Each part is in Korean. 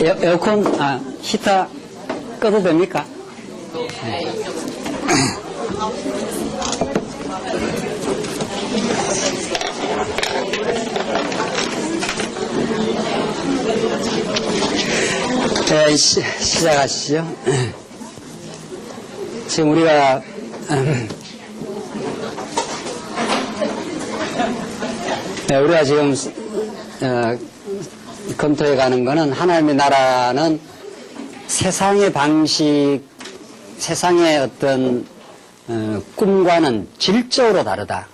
에어컨, 히터 꺼도 됩니까? 네. 네, 시작하시죠. 지금 우리가 지금 검토해 가는 거는 하나님의 나라는 세상의 방식, 세상의 어떤 꿈과는 질적으로 다르다.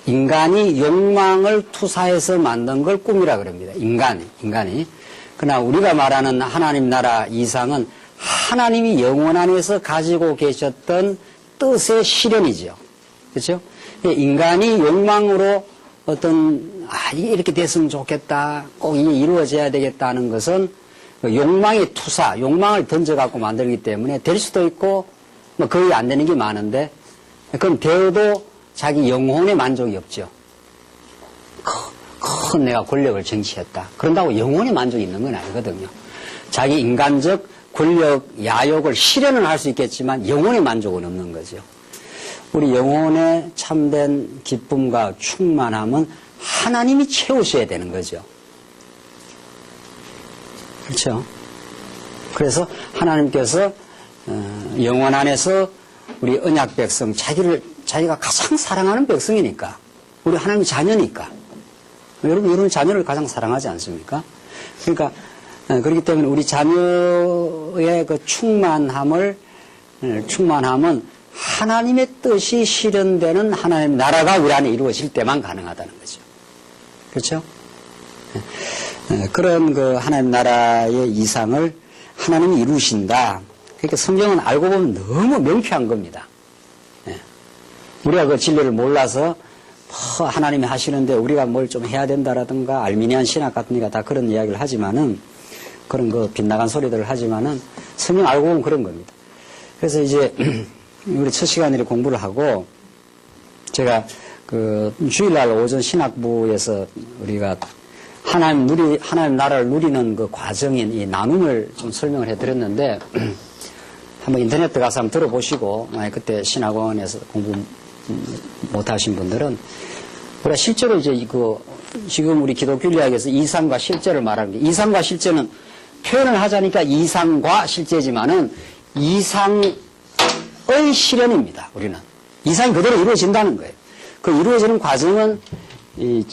인간이 욕망을 투사해서 만든 걸 꿈이라 그럽니다. 인간이. 그러나 우리가 말하는 하나님 나라 이상은 하나님이 영원 안에서 가지고 계셨던 뜻의 실현이죠. 그렇죠? 인간이 욕망으로 어떤 이게 이렇게 됐으면 좋겠다, 꼭 이게 이루어져야 되겠다는 것은 욕망의 투사, 욕망을 던져갖고 만들기 때문에 될 수도 있고 뭐 거의 안 되는 게 많은데 그건 되어도 자기 영혼의 만족이 없죠. 큰 내가 권력을 쟁취했다. 그런다고 영혼의 만족이 있는 건 아니거든요. 자기 인간적 권력, 야욕을 실현은 할 수 있겠지만 영혼의 만족은 없는 거죠. 우리 영혼의 참된 기쁨과 충만함은 하나님이 채우셔야 되는 거죠. 그렇죠? 그래서 하나님께서 영혼 안에서 우리 언약 백성, 자기가 가장 사랑하는 백성이니까, 우리 하나님의 자녀니까. 여러분 자녀를 가장 사랑하지 않습니까? 그러니까 그렇기 때문에 우리 자녀의 그 충만함은 하나님의 뜻이 실현되는 하나님의 나라가 우리 안에 이루어질 때만 가능하다는 거죠. 그렇죠? 그런 그 하나님 나라의 이상을 하나님이 이루신다. 그러니까 성경은 알고 보면 너무 명쾌한 겁니다. 우리가 그 진리를 몰라서 하나님이 하시는데 우리가 뭘 좀 해야 된다라든가 알미니안 신학 같은 데가 다 그런 이야기를 하지만은 그런 그 빗나간 소리들을 하지만은 성경 알고 보면 그런 겁니다. 그래서 이제 우리 첫 시간에 공부를 하고 제가 그 주일날 오전 신학부에서 우리가 하나님 나라를 누리는 그 과정인 이 나눔을 좀 설명을 해드렸는데 한번 인터넷 가서 한번 들어보시고 만약 그때 신학원에서 공부 못하신 분들은 우리가 실제로 이제 지금 우리 기독교인학에서 이상과 실제를 말하는 게 이상과 실제는 표현을 하자니까 이상과 실제지만은 이상의 실현입니다. 우리는 이상이 그대로 이루어진다는 거예요. 그 이루어지는 과정은 이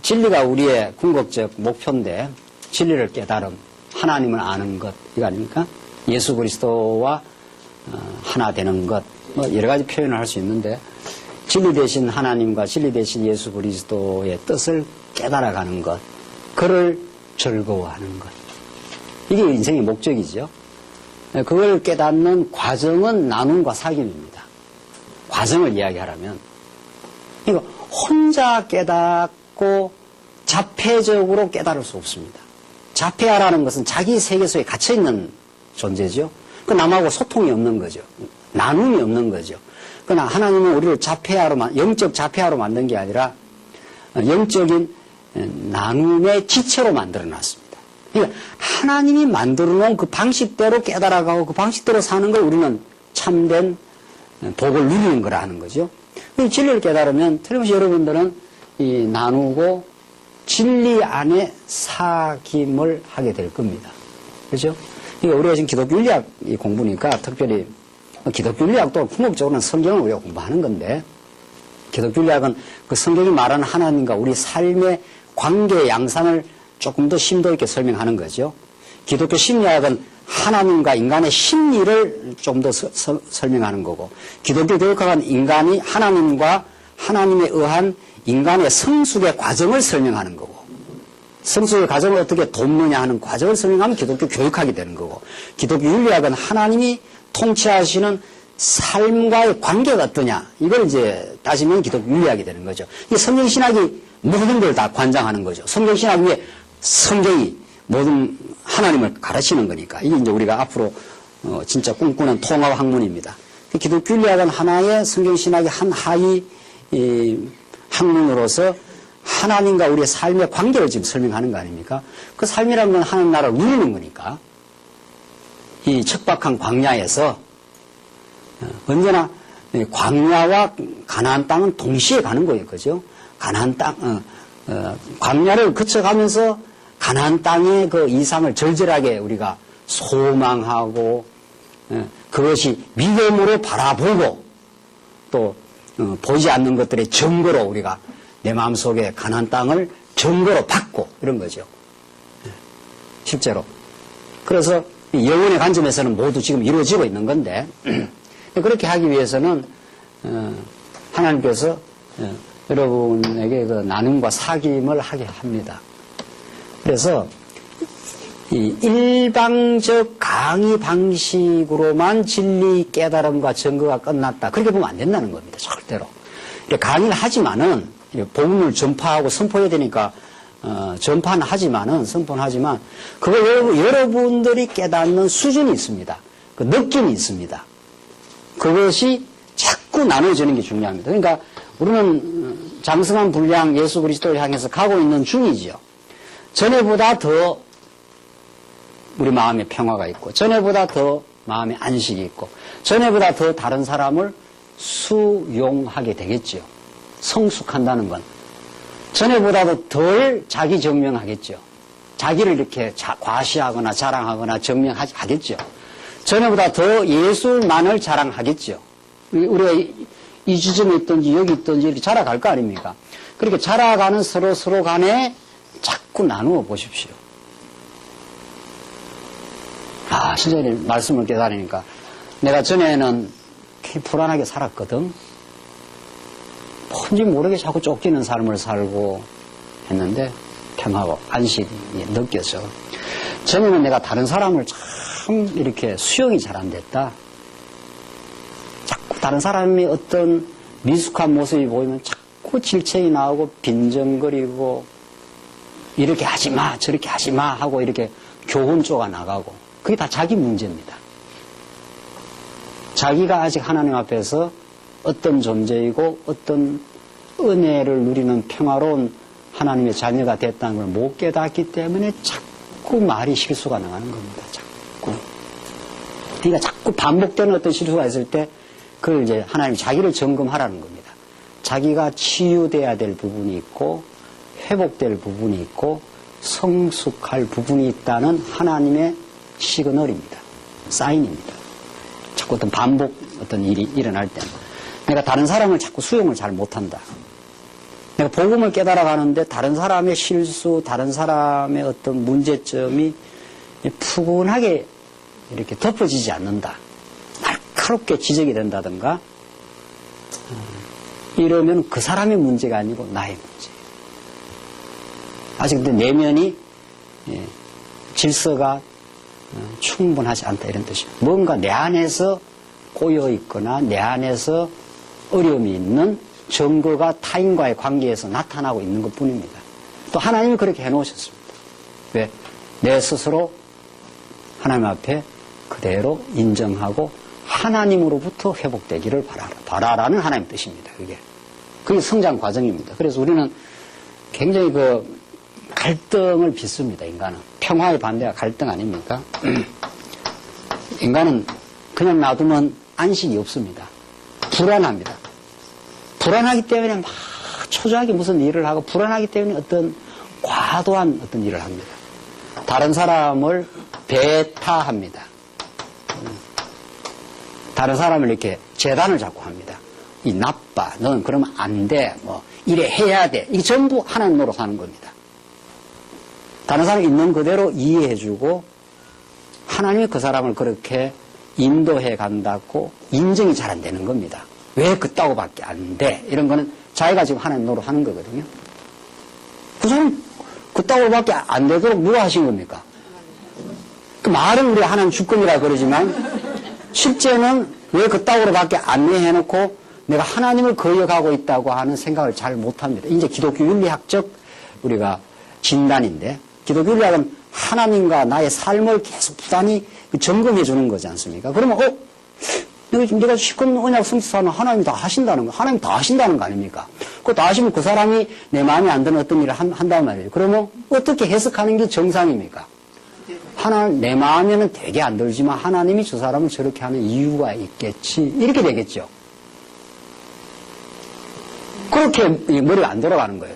진리가 우리의 궁극적 목표인데 진리를 깨달음, 하나님을 아는 것 이거 아닙니까? 예수 그리스도와 하나 되는 것, 뭐 여러 가지 표현을 할 수 있는데 진리 대신 하나님과 진리 대신 예수 그리스도의 뜻을 깨달아가는 것, 그를 즐거워하는 것. 이게 인생의 목적이죠. 그걸 깨닫는 과정은 나눔과 사귐입니다. 과정을 이야기하라면 이거 혼자 깨닫고 자폐적으로 깨달을 수 없습니다. 자폐하라는 것은 자기 세계 속에 갇혀있는 존재죠. 그 남하고 소통이 없는 거죠. 나눔이 없는 거죠. 그러나 하나님은 우리를 영적 자폐하로 만든 게 아니라 영적인 나눔의 지체로 만들어 놨습니다. 그러니까 하나님이 만들어 놓은 그 방식대로 깨달아가고 그 방식대로 사는 걸 우리는 참된 복을 누리는 거라 하는 거죠. 진리를 깨달으면 틀림없이 여러분들은 이 나누고 진리 안에 사귐을 하게 될 겁니다. 그렇죠? 그러니까 우리가 지금 기독교인학 공부니까 특별히 기독교인학도 궁극적으로는 성경을 우리가 공부하는 건데 기독교인학은 그 성경이 말하는 하나님과 우리 삶의 관계 양상을 조금 더 심도 있게 설명하는 거죠. 기독교 심리학은 하나님과 인간의 심리를 좀 더 설명하는 거고 기독교 교육학은 인간이 하나님과 하나님에 의한 인간의 성숙의 과정을 설명하는 거고 성숙의 과정을 어떻게 돕느냐 하는 과정을 설명하면 기독교 교육학이 되는 거고 기독교 윤리학은 하나님이 통치하시는 삶과의 관계가 어떠냐 이걸 이제 따지면 기독교 윤리학이 되는 거죠. 이 성경신학이 모든 걸 다 관장하는 거죠. 성경신학 위에 성경이 모든 하나님을 가르치는 거니까 이게 이제 우리가 앞으로 진짜 꿈꾸는 통합 학문입니다. 기독교 윤리학은 하나의 성경신학의 한 하위 학문으로서 하나님과 우리의 삶의 관계를 지금 설명하는 거 아닙니까? 그 삶이라는 건 하나님 나라를 누리는 거니까. 이 척박한 광야에서 언제나 광야와 가나안 땅은 동시에 가는 거예요. 그죠? 가나안 땅, 광야를 거쳐가면서 가나안 땅의 그 이상을 절절하게 우리가 소망하고 그것이 믿음으로 바라보고 또 보이지 않는 것들의 증거로 우리가 내 마음속에 가나안 땅을 증거로 받고 이런 거죠. 실제로. 그래서 영혼의 관점에서는 모두 지금 이루어지고 있는 건데 그렇게 하기 위해서는 하나님께서 여러분에게 그 나눔과 사귐을 하게 합니다. 그래서 이 일방적 강의 방식으로만 진리 깨달음과 증거가 끝났다. 그렇게 보면 안 된다는 겁니다. 절대로. 강의를 하지만은 복음을 전파하고 선포해야 되니까 전파는 하지만은 선포는 하지만 그거 여러분들이 깨닫는 수준이 있습니다. 그 느낌이 있습니다. 그것이 자꾸 나눠지는 게 중요합니다. 그러니까 우리는 장성한 분량 예수 그리스도를 향해서 가고 있는 중이지요. 전에보다 더 우리 마음에 평화가 있고 전에보다 더 마음에 안식이 있고 전에보다 더 다른 사람을 수용하게 되겠지요. 성숙한다는 건 전에보다도 덜 자기 증명하겠죠. 자기를 이렇게 과시하거나 자랑하거나 증명하겠죠. 전에보다 더 예술만을 자랑하겠죠. 우리가 이 지점에 있든지 여기 있든지 이렇게 자라갈 거 아닙니까? 그렇게 자라가는 서로 간에 자꾸 나누어 보십시오. 신자님 말씀을 깨달으니까 내가 전에는 불안하게 살았거든. 뭔지 모르게 자꾸 쫓기는 삶을 살고 했는데 평하고 안식이 느껴져. 전에는 내가 다른 사람을 참 이렇게 수용이 잘 안 됐다. 자꾸 다른 사람이 어떤 미숙한 모습이 보이면 자꾸 질책이 나오고 빈정거리고 이렇게 하지 마 저렇게 하지 마 하고 이렇게 교훈 쪼가 나가고 그게 다 자기 문제입니다. 자기가 아직 하나님 앞에서 어떤 존재이고 어떤 은혜를 누리는 평화로운 하나님의 자녀가 됐다는 걸 못 깨닫기 때문에 자꾸 말이 실수가 나가는 겁니다. 자꾸. 그러니까 자꾸 반복되는 어떤 실수가 있을 때 그걸 이제 하나님이 자기를 점검하라는 겁니다. 자기가 치유돼야 될 부분이 있고 회복될 부분이 있고 성숙할 부분이 있다는 하나님의 시그널입니다. 사인입니다. 자꾸 어떤 반복 어떤 일이 일어날 때는 내가 다른 사람을 자꾸 수용을 잘 못한다. 내가 복음을 깨달아 가는데 다른 사람의 실수, 다른 사람의 어떤 문제점이 푸근하게 이렇게 덮어지지 않는다. 날카롭게 지적이 된다든가 이러면 그 사람의 문제가 아니고 나의 문제. 아직 근데 내면이 질서가 충분하지 않다 이런 뜻이에요. 뭔가 내 안에서 꼬여 있거나 내 안에서 어려움이 있는 증거가 타인과의 관계에서 나타나고 있는 것 뿐입니다. 또 하나님이 그렇게 해놓으셨습니다. 왜? 내 스스로 하나님 앞에 그대로 인정하고 하나님으로부터 회복되기를 바라라는 하나님 뜻입니다. 그게 성장 과정입니다. 그래서 우리는 굉장히 갈등을 빚습니다. 인간은 평화의 반대가 갈등 아닙니까? 인간은 그냥 놔두면 안식이 없습니다. 불안합니다. 불안하기 때문에 막 초조하게 무슨 일을 하고 불안하기 때문에 어떤 과도한 어떤 일을 합니다. 다른 사람을 배타합니다. 다른 사람을 이렇게 재단을 잡고 합니다. 이 나빠, 너는 그러면 안 돼, 이래 해야 돼. 이게 전부 하나님 노릇하는 겁니다. 다른 사람이 있는 그대로 이해해주고 하나님이 그 사람을 그렇게 인도해 간다고 인정이 잘 안 되는 겁니다. 왜 그따구밖에 안 돼? 이런 거는 자기가 지금 하나님 노릇하는 거거든요. 그 사람 그따구밖에 안 되도록 누가 하신 겁니까? 그 말은 우리 하나님 주권이라 그러지만 실제는 왜 그따구로밖에 안 해놓고 내가 하나님을 거역하고 있다고 하는 생각을 잘 못합니다. 이제 기독교 윤리학적 우리가 진단인데 기독교 윤리학은 하나님과 나의 삶을 계속 부단히 점검해 주는 거지 않습니까? 그러면 내가 시큰 언약 성취사는 하나님이 다 하신다는 거, 하나님 다 하신다는 거 아닙니까? 그것도 아시면 그 사람이 내 마음에 안 드는 어떤 일을 한단 말이에요. 그러면 어떻게 해석하는 게 정상입니까? 내 마음에는 되게 안 들지만 하나님이 저 사람을 저렇게 하는 이유가 있겠지. 이렇게 되겠죠. 그렇게 머리가 안 돌아가는 거예요.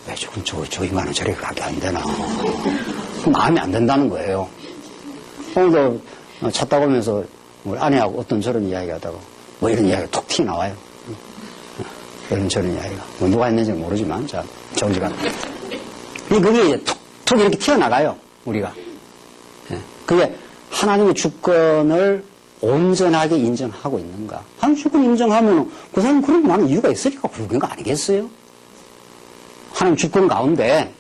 왜 조금 저 인간은 저렇게 가게 안 되나. 마음에 안 든다는 거예요. 오늘도 차 타고 오면서 우리 아내하고 어떤 저런 이야기 하다가 뭐 이런 이야기가 톡 튀어나와요. 이런 저런 이야기가. 뭐 누가 했는지 모르지만, 자, 정지가. 그게 이제 톡 이렇게 튀어나가요. 우리가. 그게 하나님의 주권을 온전하게 인정하고 있는가. 하나님 주권 인정하면 그 사람은 그런 많은 이유가 있으니까 그런 거 아니겠어요? 하나님 주권 가운데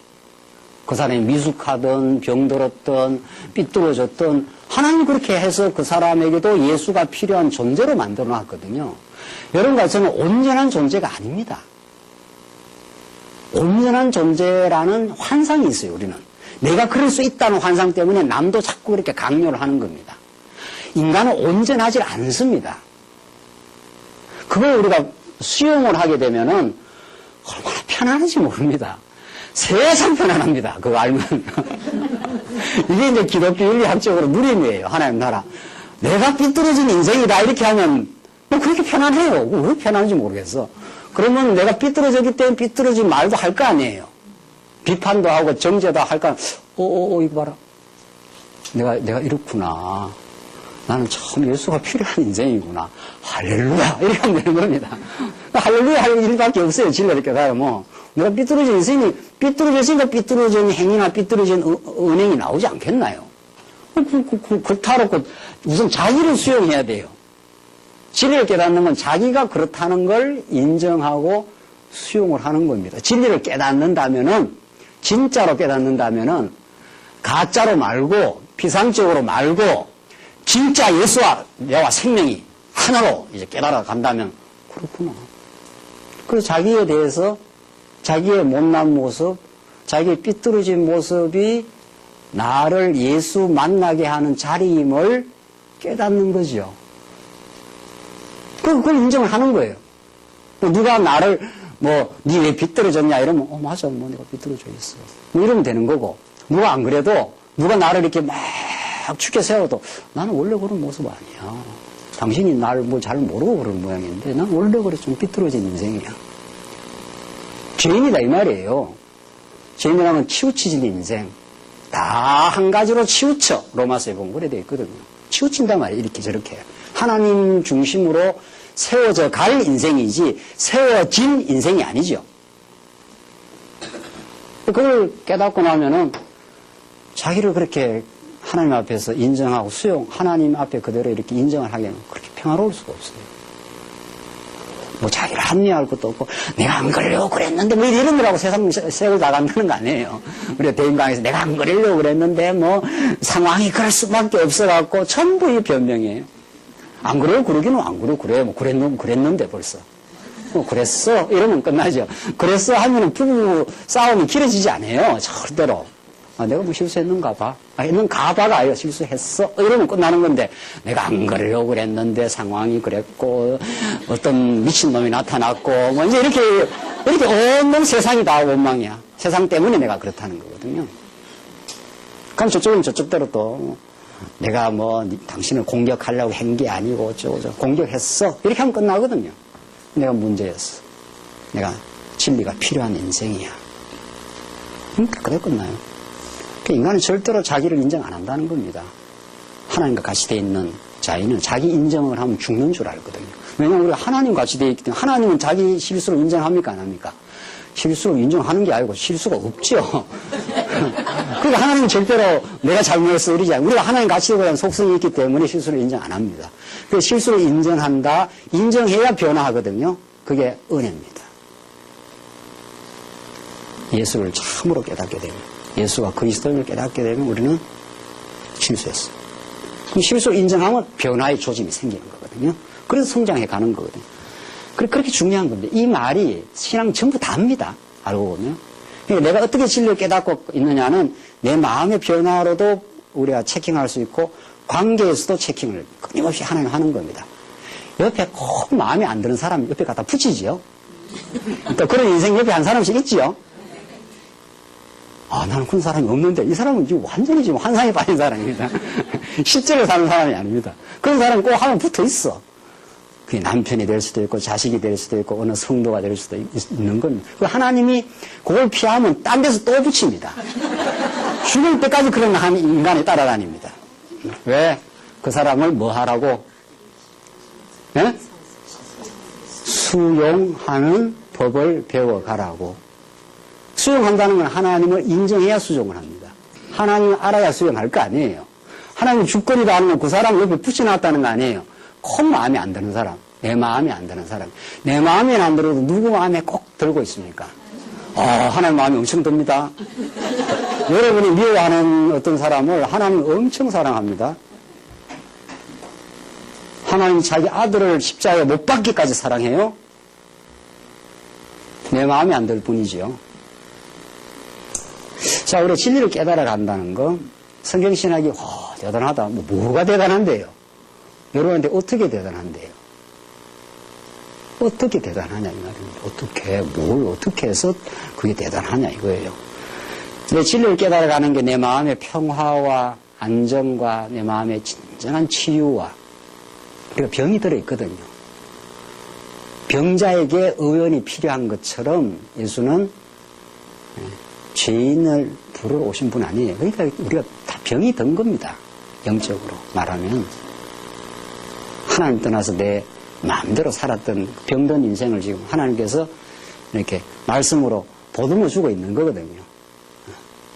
그 사람이 미숙하든 병들었든 삐뚤어졌든 하나님이 그렇게 해서 그 사람에게도 예수가 필요한 존재로 만들어 놨거든요. 여러분과 저는 온전한 존재가 아닙니다. 온전한 존재라는 환상이 있어요, 우리는. 내가 그럴 수 있다는 환상 때문에 남도 자꾸 그렇게 강요를 하는 겁니다. 인간은 온전하지 않습니다. 그걸 우리가 수용을 하게 되면은 얼마나 편안한지 모릅니다. 세상 편안합니다. 그거 알면. 이게 이제 기독교 윤리학적으로 누림이에요. 하나님 나라. 내가 삐뚤어진 인생이다. 이렇게 하면 뭐 그렇게 편안해요. 왜 편안한지 모르겠어. 그러면 내가 삐뚤어졌기 때문에 삐뚤어진 말도 할 거 아니에요. 비판도 하고 정죄도 할까. 이거 봐라. 내가 이렇구나. 나는 참 예수가 필요한 인생이구나. 할렐루야. 이렇게 하면 되는 겁니다. 할렐루야 할 일밖에 없어요. 진리를 깨달으면. 내가 삐뚤어진 인생이 삐뚤어졌으니까 삐뚤어진 행위나 삐뚤어진 은행이 나오지 않겠나요? 그렇다고 우선 자기를 수용해야 돼요. 진리를 깨닫는 건 자기가 그렇다는 걸 인정하고 수용을 하는 겁니다. 진리를 깨닫는다면은, 진짜로 깨닫는다면은, 가짜로 말고, 피상적으로 말고, 진짜 예수와 내와 생명이 하나로 이제 깨달아 간다면, 그렇구나. 그래서 자기에 대해서 자기의 못난 모습, 자기의 삐뚤어진 모습이 나를 예수 만나게 하는 자리임을 깨닫는 거죠. 그걸 인정을 하는 거예요. 누가 나를 니 왜 삐뚤어졌냐 이러면 맞아, 내가 삐뚤어져 있어. 이러면 되는 거고, 누가 안 그래도 누가 나를 이렇게 막 죽게 세워도 나는 원래 그런 모습 아니야. 당신이 나를 잘 모르고 그런 모양인데 난 원래 그래 좀 삐뚤어진 인생이야. 죄인이다 이 말이에요. 죄인이라면 치우치진 인생. 다 한 가지로 치우쳐. 로마서에 보면 그래 되어 있거든요. 치우친단 말이에요. 이렇게 저렇게. 하나님 중심으로 세워져 갈 인생이지 세워진 인생이 아니죠. 그걸 깨닫고 나면은 자기를 그렇게 하나님 앞에서 인정하고 하나님 앞에 그대로 이렇게 인정을 하기에는 그렇게 평화로울 수가 없어요. 자기를 합리화할 것도 없고, 내가 안 그러려고 그랬는데, 이런 거라고 세상 색을 다 간다는 거 아니에요. 우리가 대인강에서 내가 안 그러려고 그랬는데, 상황이 그럴 수밖에 없어갖고, 전부 이 변명이에요. 안 그래요? 그러기는 안 그래요. 그래. 그랬는데 벌써. 그랬어? 이러면 끝나죠. 그랬어? 하면은 부부 싸움이 길어지지 않아요. 절대로. 내가 실수했는가 봐. 했는가 봐가 아니라 실수했어. 이러면 끝나는 건데, 내가 안 그러려고 그랬는데 상황이 그랬고, 어떤 미친놈이 나타났고, 이제 이렇게 온몸 세상이 다 원망이야. 세상 때문에 내가 그렇다는 거거든요. 그럼 저쪽은 저쪽대로 또, 내가 당신을 공격하려고 한 게 아니고, 공격했어. 이렇게 하면 끝나거든요. 내가 문제였어. 내가 진리가 필요한 인생이야. 그래 끝나요. 인간은 절대로 자기를 인정 안 한다는 겁니다. 하나님과 같이 되어 있는 자인은 자기 인정을 하면 죽는 줄 알거든요. 왜냐하면 우리가 하나님 같이 되어 있기 때문에 하나님은 자기 실수를 인정합니까? 안 합니까? 실수를 인정하는 게 아니고 실수가 없죠. 그러니까 하나님은 절대로 내가 잘못했어 이러지 않아요. 우리가 하나님 같이 되어 있는 속성이 있기 때문에 실수를 인정 안 합니다. 그래서 실수를 인정한다. 인정해야 변화하거든요. 그게 은혜입니다. 예수를 참으로 깨닫게 되면, 예수가 그리스도임을 깨닫게 되면 우리는 실수했어. 그럼 실수를 인정하면 변화의 조짐이 생기는 거거든요. 그래서 성장해 가는 거거든요. 그렇게 중요한 겁니다. 이 말이 신앙 전부 다입니다. 알고 보면. 그러니까 내가 어떻게 진리를 깨닫고 있느냐는 내 마음의 변화로도 우리가 체킹할 수 있고 관계에서도 체킹을 끊임없이 하나님 하는 겁니다. 옆에 꼭 마음에 안 드는 사람 옆에 갖다 붙이지요. 또 그런 인생 옆에 한 사람씩 있지요. 아, 나는 그런 사람이 없는데, 이 사람은 지금 완전히 지금 환상에 빠진 사람입니다. 실제로 사는 사람이 아닙니다. 그런 사람이 꼭 하면 붙어 있어. 그게 남편이 될 수도 있고, 자식이 될 수도 있고, 어느 성도가 될 수도 있는 겁니다. 하나님이 그걸 피하면 딴 데서 또 붙입니다. 죽을 때까지 그런 인간이 따라다닙니다. 왜? 그 사람을 뭐 하라고? 네? 수용하는 법을 배워가라고. 수용한다는 건 하나님을 인정해야 수용을 합니다. 하나님을 알아야 수용할 거 아니에요. 하나님 주권이다 하는 건 그 사람 옆에 붙여놨다는 거 아니에요. 꼭 마음에 안 드는 사람, 내 마음에 안 드는 사람. 내 마음에 안 들어도 누구 마음에 꼭 들고 있습니까? 하나님 마음에 엄청 듭니다. 여러분이 미워하는 어떤 사람을 하나님 엄청 사랑합니다. 하나님 자기 아들을 십자가에 못 박기까지 사랑해요. 내 마음에 안 들 뿐이죠. 자, 우리 진리를 깨달아 간다는 거, 성경신학이, 대단하다. 뭐가 대단한데요? 여러분한테 어떻게 대단한데요? 어떻게 대단하냐, 이 말입니다. 어떻게, 뭘 어떻게 해서 그게 대단하냐, 이거예요. 내 진리를 깨달아 가는 게 내 마음의 평화와 안정과 내 마음의 진정한 치유와, 그리고 병이 들어있거든요. 병자에게 의원이 필요한 것처럼 예수는 죄인을 부르러 오신 분 아니에요. 그러니까 우리가 다 병이 든 겁니다. 영적으로 말하면. 하나님 떠나서 내 마음대로 살았던 병든 인생을 지금 하나님께서 이렇게 말씀으로 보듬어 주고 있는 거거든요.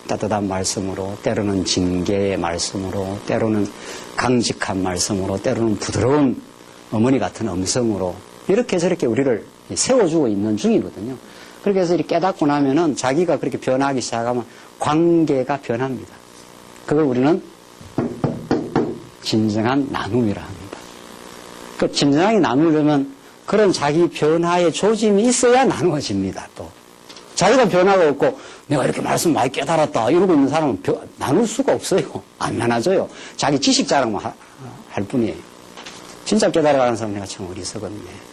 따뜻한 말씀으로, 때로는 징계의 말씀으로, 때로는 강직한 말씀으로, 때로는 부드러운 어머니 같은 음성으로 이렇게 저렇게 우리를 세워주고 있는 중이거든요. 그렇게 해서 이렇게 깨닫고 나면은 자기가 그렇게 변하기 시작하면 관계가 변합니다. 그걸 우리는 진정한 나눔이라 합니다. 그 진정하게 나누려면 그런 자기 변화의 조짐이 있어야 나누어집니다. 또 자기가 변화가 없고 내가 이렇게 말씀 많이 깨달았다 이러고 있는 사람은 나눌 수가 없어요. 안 나눠져요. 자기 지식 자랑만 할 뿐이에요. 진짜 깨달아가는 사람 내가 참 어리석었네.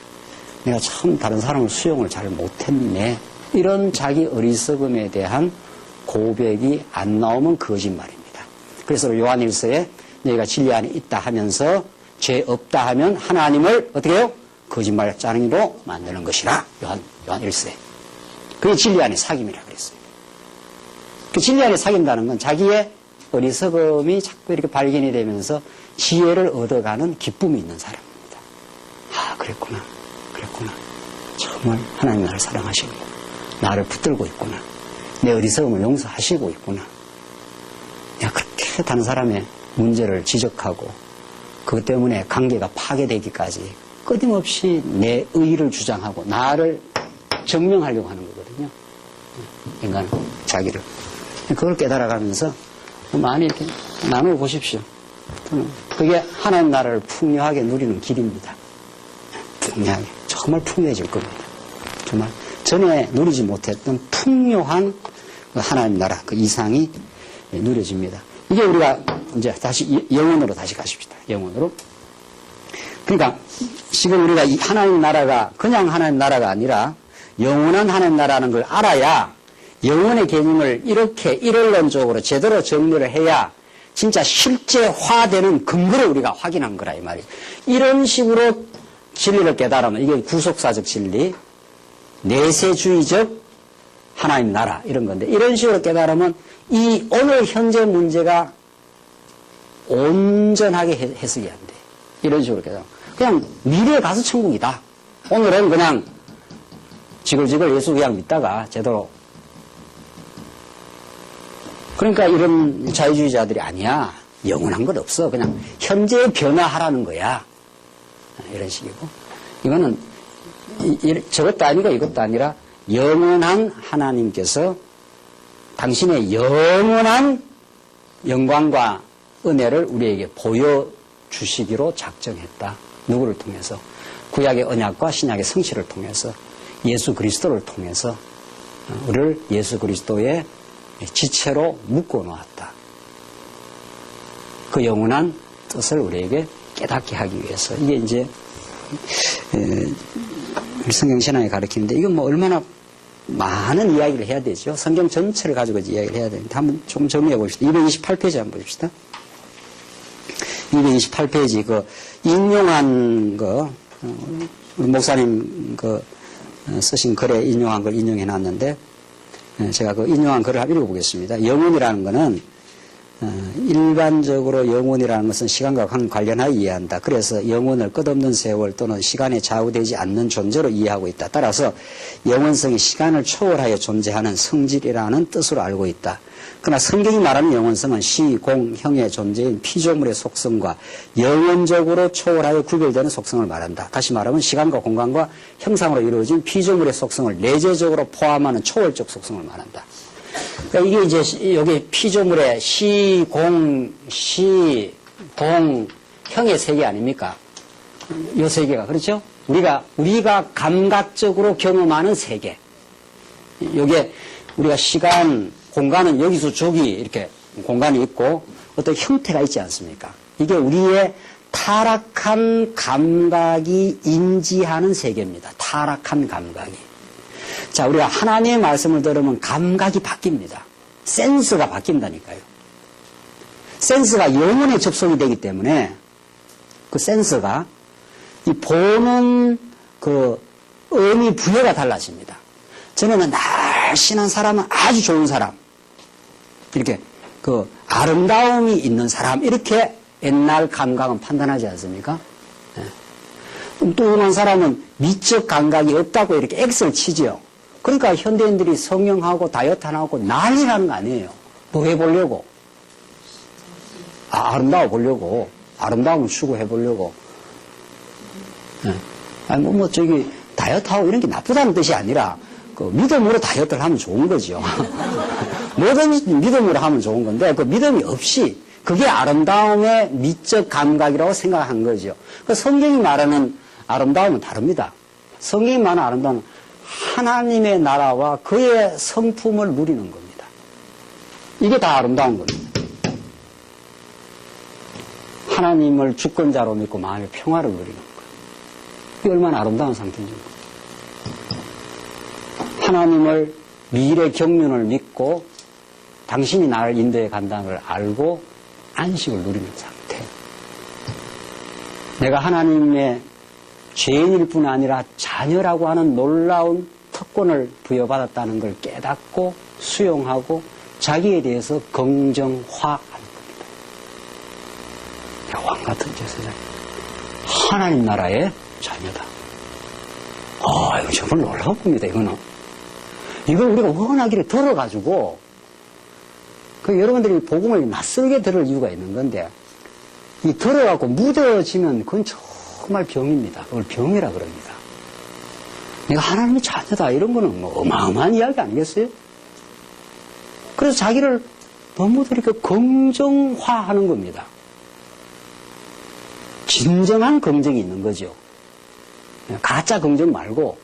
내가 참 다른 사람을 수용을 잘 못했네. 이런 자기 어리석음에 대한 고백이 안 나오면 거짓말입니다. 그래서 요한일서에 너희가 진리 안에 있다 하면서 죄 없다 하면 하나님을 어떻게 해요? 거짓말장이로 만드는 것이라. 요한일서에. 그게 진리 안에 사귐이라 그랬어요. 그 진리 안에 사귄다는 건 자기의 어리석음이 자꾸 이렇게 발견이 되면서 지혜를 얻어가는 기쁨이 있는 사람입니다. 아, 그랬구나. 정말 하나님 나를 사랑하시고 나를 붙들고 있구나. 내 어리석음을 용서하시고 있구나. 내가 그렇게 다른 사람의 문제를 지적하고 그것 때문에 관계가 파괴되기까지 끊임없이 내 의의를 주장하고 나를 증명하려고 하는 거거든요. 인간은 자기를. 그걸 깨달아가면서 많이 이렇게 나누어 보십시오. 그게 하나님 나라를 풍요하게 누리는 길입니다. 풍요하게. 정말 풍요해질 겁니다. 정말 전에 누리지 못했던 풍요한 하나님 나라 그 이상이 누려집니다. 이게 우리가 이제 다시 영혼으로 다시 가십시다. 영혼으로. 그러니까 지금 우리가 이 하나님 나라가 그냥 하나님 나라가 아니라 영원한 하나님 나라는 걸 알아야 영혼의 개념을 이렇게 일원론적으로 제대로 정리를 해야 진짜 실제화되는 근거를 우리가 확인한 거라 이 말이에요. 이런 식으로 진리를 깨달으면 이게 구속사적 진리, 내세주의적 하나님 나라 이런 건데 이런 식으로 깨달으면 이 오늘 현재 문제가 온전하게 해석이 안 돼. 이런 식으로 깨달으면 그냥 미래에 가서 천국이다. 오늘은 그냥 지글지글 예수 그냥 믿다가 제대로 그러니까 이런 자유주의자들이 아니야. 영원한 건 없어. 그냥 현재에 변화하라는 거야. 이런 식이고 이거는 저것도 아니고 이것도 아니라 영원한 하나님께서 당신의 영원한 영광과 은혜를 우리에게 보여주시기로 작정했다. 누구를 통해서? 구약의 언약과 신약의 성취를 통해서 예수 그리스도를 통해서 우리를 예수 그리스도의 지체로 묶어 놓았다. 그 영원한 뜻을 우리에게 깨닫게 하기 위해서 이게 이제 우리 성경 신앙이 가르치는데 이건 뭐 얼마나 많은 이야기를 해야 되죠. 성경 전체를 가지고 이야기를 해야 되는데 한번 좀 정리해 봅시다. 228페이지 한번 봅시다. 228페이지 그 인용한 거 우리 목사님 그 쓰신 글에 인용한 걸 인용해 놨는데 제가 그 인용한 글을 한번 읽어보겠습니다. 영혼이라는 것은 일반적으로 영혼이라는 것은 시간과 관련하여 이해한다. 그래서 영혼을 끝없는 세월 또는 시간에 좌우되지 않는 존재로 이해하고 있다. 따라서 영혼성이 시간을 초월하여 존재하는 성질이라는 뜻으로 알고 있다. 그러나 성경이 말하는 영혼성은 시, 공, 형의 존재인 피조물의 속성과 영원적으로 초월하여 구별되는 속성을 말한다. 다시 말하면 시간과 공간과 형상으로 이루어진 피조물의 속성을 내재적으로 포함하는 초월적 속성을 말한다. 그러니까 이게 이제 여기 피조물의 시, 공, 형의 세계 아닙니까? 이 세계가 그렇죠? 우리가 감각적으로 경험하는 세계. 요게 우리가 시간, 공간은 여기서 저기 이렇게 공간이 있고 어떤 형태가 있지 않습니까? 이게 우리의 타락한 감각이 인지하는 세계입니다. 타락한 감각이. 자, 우리가 하나님의 말씀을 들으면 감각이 바뀝니다. 센스가 바뀐다니까요. 센스가 영혼에 접속이 되기 때문에 그 센스가 이 보는 그 의미 부여가 달라집니다. 전에는 날씬한 사람은 아주 좋은 사람, 이렇게 그 아름다움이 있는 사람, 이렇게 옛날 감각은 판단하지 않습니까? 뚱뚱한 사람은 미적 감각이 없다고 이렇게 X를 치죠. 그러니까 현대인들이 성형하고 다이어트 하고 난리라는 거 아니에요. 뭐 해보려고? 아름다워 보려고. 아름다움을 추구해보려고. 아니, 저기, 다이어트하고 이런 게 나쁘다는 뜻이 아니라, 그 믿음으로 다이어트를 하면 좋은 거죠. 뭐든지 믿음으로 하면 좋은 건데, 그 믿음이 없이, 그게 아름다움의 미적 감각이라고 생각한 거죠. 그 성경이 말하는 아름다움은 다릅니다. 성경이 말하는 아름다움은 하나님의 나라와 그의 성품을 누리는 겁니다. 이게 다 아름다운 겁니다. 하나님을 주권자로 믿고 마음의 평화를 누리는 거예요. 이게 얼마나 아름다운 상태인지. 하나님을 미래 경륜을 믿고 당신이 나를 인도해 간다는 걸 알고 안식을 누리는 상태. 내가 하나님의 죄인일 뿐 아니라 자녀라고 하는 놀라운 특권을 부여받았다는 걸 깨닫고 수용하고 자기에 대해서 긍정화하는 겁니다. 왕 같은 제사장. 하나님 나라의 자녀다. 이거 정말 놀라운 겁니다, 이거는. 이걸 우리가 원하기를 들어가지고, 여러분들이 복음을 낯설게 들을 이유가 있는 건데, 이 들어가고 무뎌지면 그건 정말 병입니다. 그걸 병이라 그럽니다. 내가 하나님의 자녀다, 이런 거는 뭐 어마어마한 이야기 아니겠어요? 그래서 자기를 너무 이렇게 긍정화하는 겁니다. 진정한 긍정이 있는 거죠. 가짜 긍정 말고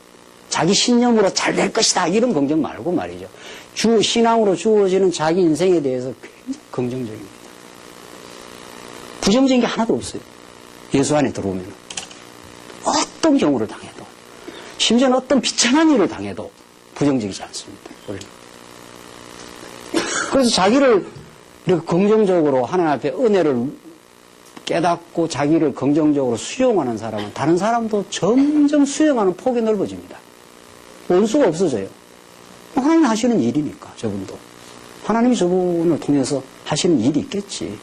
자기 신념으로 잘 될 것이다 이런 긍정 말고 말이죠. 신앙으로 주어지는 자기 인생에 대해서 굉장히 긍정적입니다. 부정적인 게 하나도 없어요. 예수 안에 들어오면 어떤 경우를 당해도 심지어는 어떤 비참한 일을 당해도 부정적이지 않습니다. 원래. 그래서 자기를 이렇게 긍정적으로 하나님 앞에 은혜를 깨닫고 자기를 긍정적으로 수용하는 사람은 다른 사람도 점점 수용하는 폭이 넓어집니다. 원수가 없어져요. 하나님이 하시는 일이니까, 저분도. 하나님이 저분을 통해서 하시는 일이 있겠지.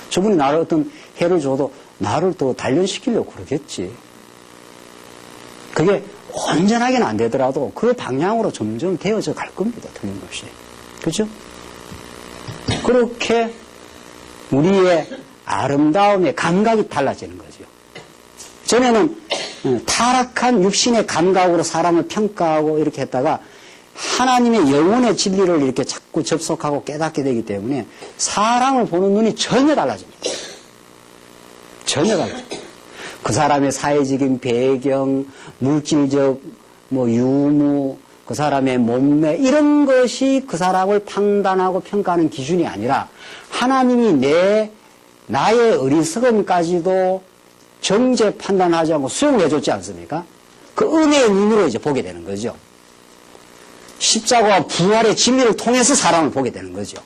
저분이 나를 어떤 해를 줘도 나를 더 단련시키려고 그러겠지. 그게 온전하게는 안 되더라도 그 방향으로 점점 되어져 갈 겁니다. 틀림없이. 그렇죠? 그렇게 우리의 아름다움의 감각이 달라지는 거죠. 전에는 타락한 육신의 감각으로 사람을 평가하고 이렇게 했다가 하나님의 영혼의 진리를 이렇게 자꾸 접속하고 깨닫게 되기 때문에 사람을 보는 눈이 전혀 달라집니다. 전혀 달라집니다. 그 사람의 사회적인 배경, 물질적 유무, 그 사람의 몸매 이런 것이 그 사람을 판단하고 평가하는 기준이 아니라 하나님이 나의 어리석음까지도 정죄 판단하지 않고 수용해 줬지 않습니까? 그 은혜의 눈으로 이제 보게 되는 거죠. 십자가와 부활의 진리를 통해서 사람을 보게 되는 거죠.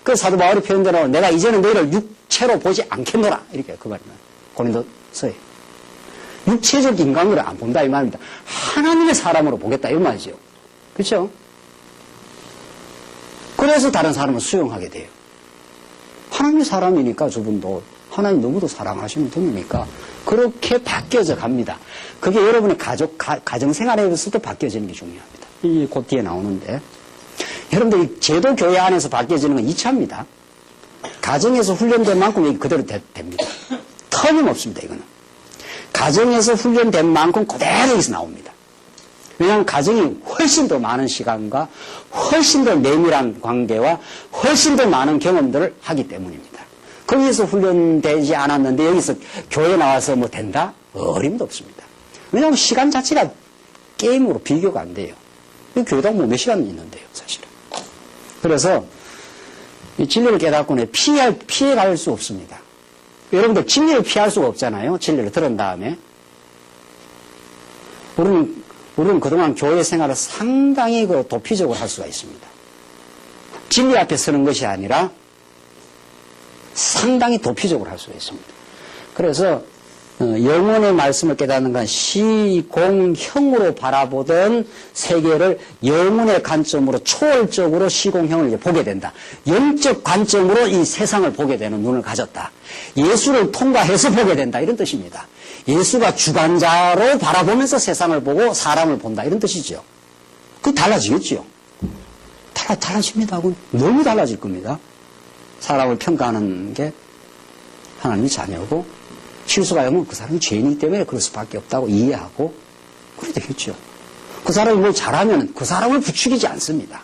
그래서 사도 바울이 표현대로 내가 이제는 너희를 육체로 보지 않겠노라. 이렇게 그 말이에요. 고린도서에. 육체적 인간으로 안 본다 이 말입니다. 하나님의 사람으로 보겠다 이 말이죠. 그렇죠? 그래서 다른 사람을 수용하게 돼요. 하나님의 사람이니까 저분도 하나님 너무도 사랑하시는 분이니까 그렇게 바뀌어져 갑니다. 그게 여러분의 가정생활에서도 바뀌어지는 게 중요합니다. 이 곧 뒤에 나오는데 여러분들 제도 교회 안에서 바뀌어지는 건 2차입니다. 가정에서 훈련된 만큼 여기 그대로 됩니다. 터무없습니다. 이거는. 가정에서 훈련된 만큼 그대로 여기서 나옵니다. 왜냐하면 가정이 훨씬 더 많은 시간과 훨씬 더 내밀한 관계와 훨씬 더 많은 경험들을 하기 때문입니다. 거기에서 훈련되지 않았는데 여기서 교회 나와서 뭐 된다? 어림도 없습니다. 왜냐하면 시간 자체가 게임으로 비교가 안 돼요. 교회당 뭐 몇 시간 있는데요, 사실은. 그래서 이 진리를 깨닫고는 피해갈 수 없습니다. 여러분들 진리를 피할 수가 없잖아요. 진리를 들은 다음에. 우리는 그동안 교회 생활을 상당히 도피적으로 할 수가 있습니다. 진리 앞에 서는 것이 아니라 상당히 도피적으로 할 수가 있습니다. 그래서 영혼의 말씀을 깨닫는 건 시공형으로 바라보던 세계를 영혼의 관점으로 초월적으로 시공형을 이제 보게 된다. 영적 관점으로 이 세상을 보게 되는 눈을 가졌다. 예수를 통과해서 보게 된다. 이런 뜻입니다. 예수가 주관자로 바라보면서 세상을 보고 사람을 본다. 이런 뜻이죠. 그게 달라지겠죠. 달라집니다. 그건 너무 달라질 겁니다. 사람을 평가하는 게 하나님의 자녀고 실수가 있으면 그 사람이 죄인이기 때문에 그럴 수밖에 없다고 이해하고 그래야 되겠죠. 그 사람이 뭘 잘하면 그 사람을 부추기지 않습니다.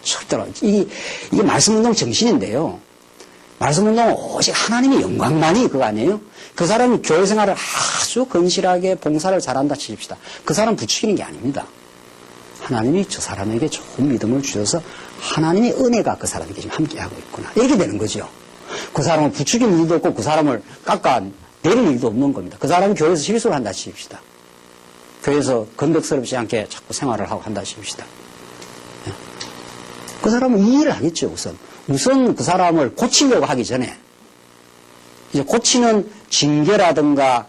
절대로. 이게 말씀운동 정신인데요. 말씀운동은 오직 하나님의 영광만이 그거 아니에요? 그 사람이 교회 생활을 아주 건실하게 봉사를 잘한다 치십시다. 그 사람 부추기는 게 아닙니다. 하나님이 저 사람에게 좋은 믿음을 주셔서 하나님의 은혜가 그 사람에게 지금 함께하고 있구나. 이렇게 되는 거죠. 그 사람을 부추기는 일도 없고 그 사람을 깎아 내릴 일도 없는 겁니다. 그 사람이 교회에서 실수를 한다 치십시다. 교회에서 건덕스럽지 않게 자꾸 생활을 하고 한다 치십시다. 그 사람은 이해를 하겠죠, 우선 그 사람을 고치려고 하기 전에 이제 고치는 징계라든가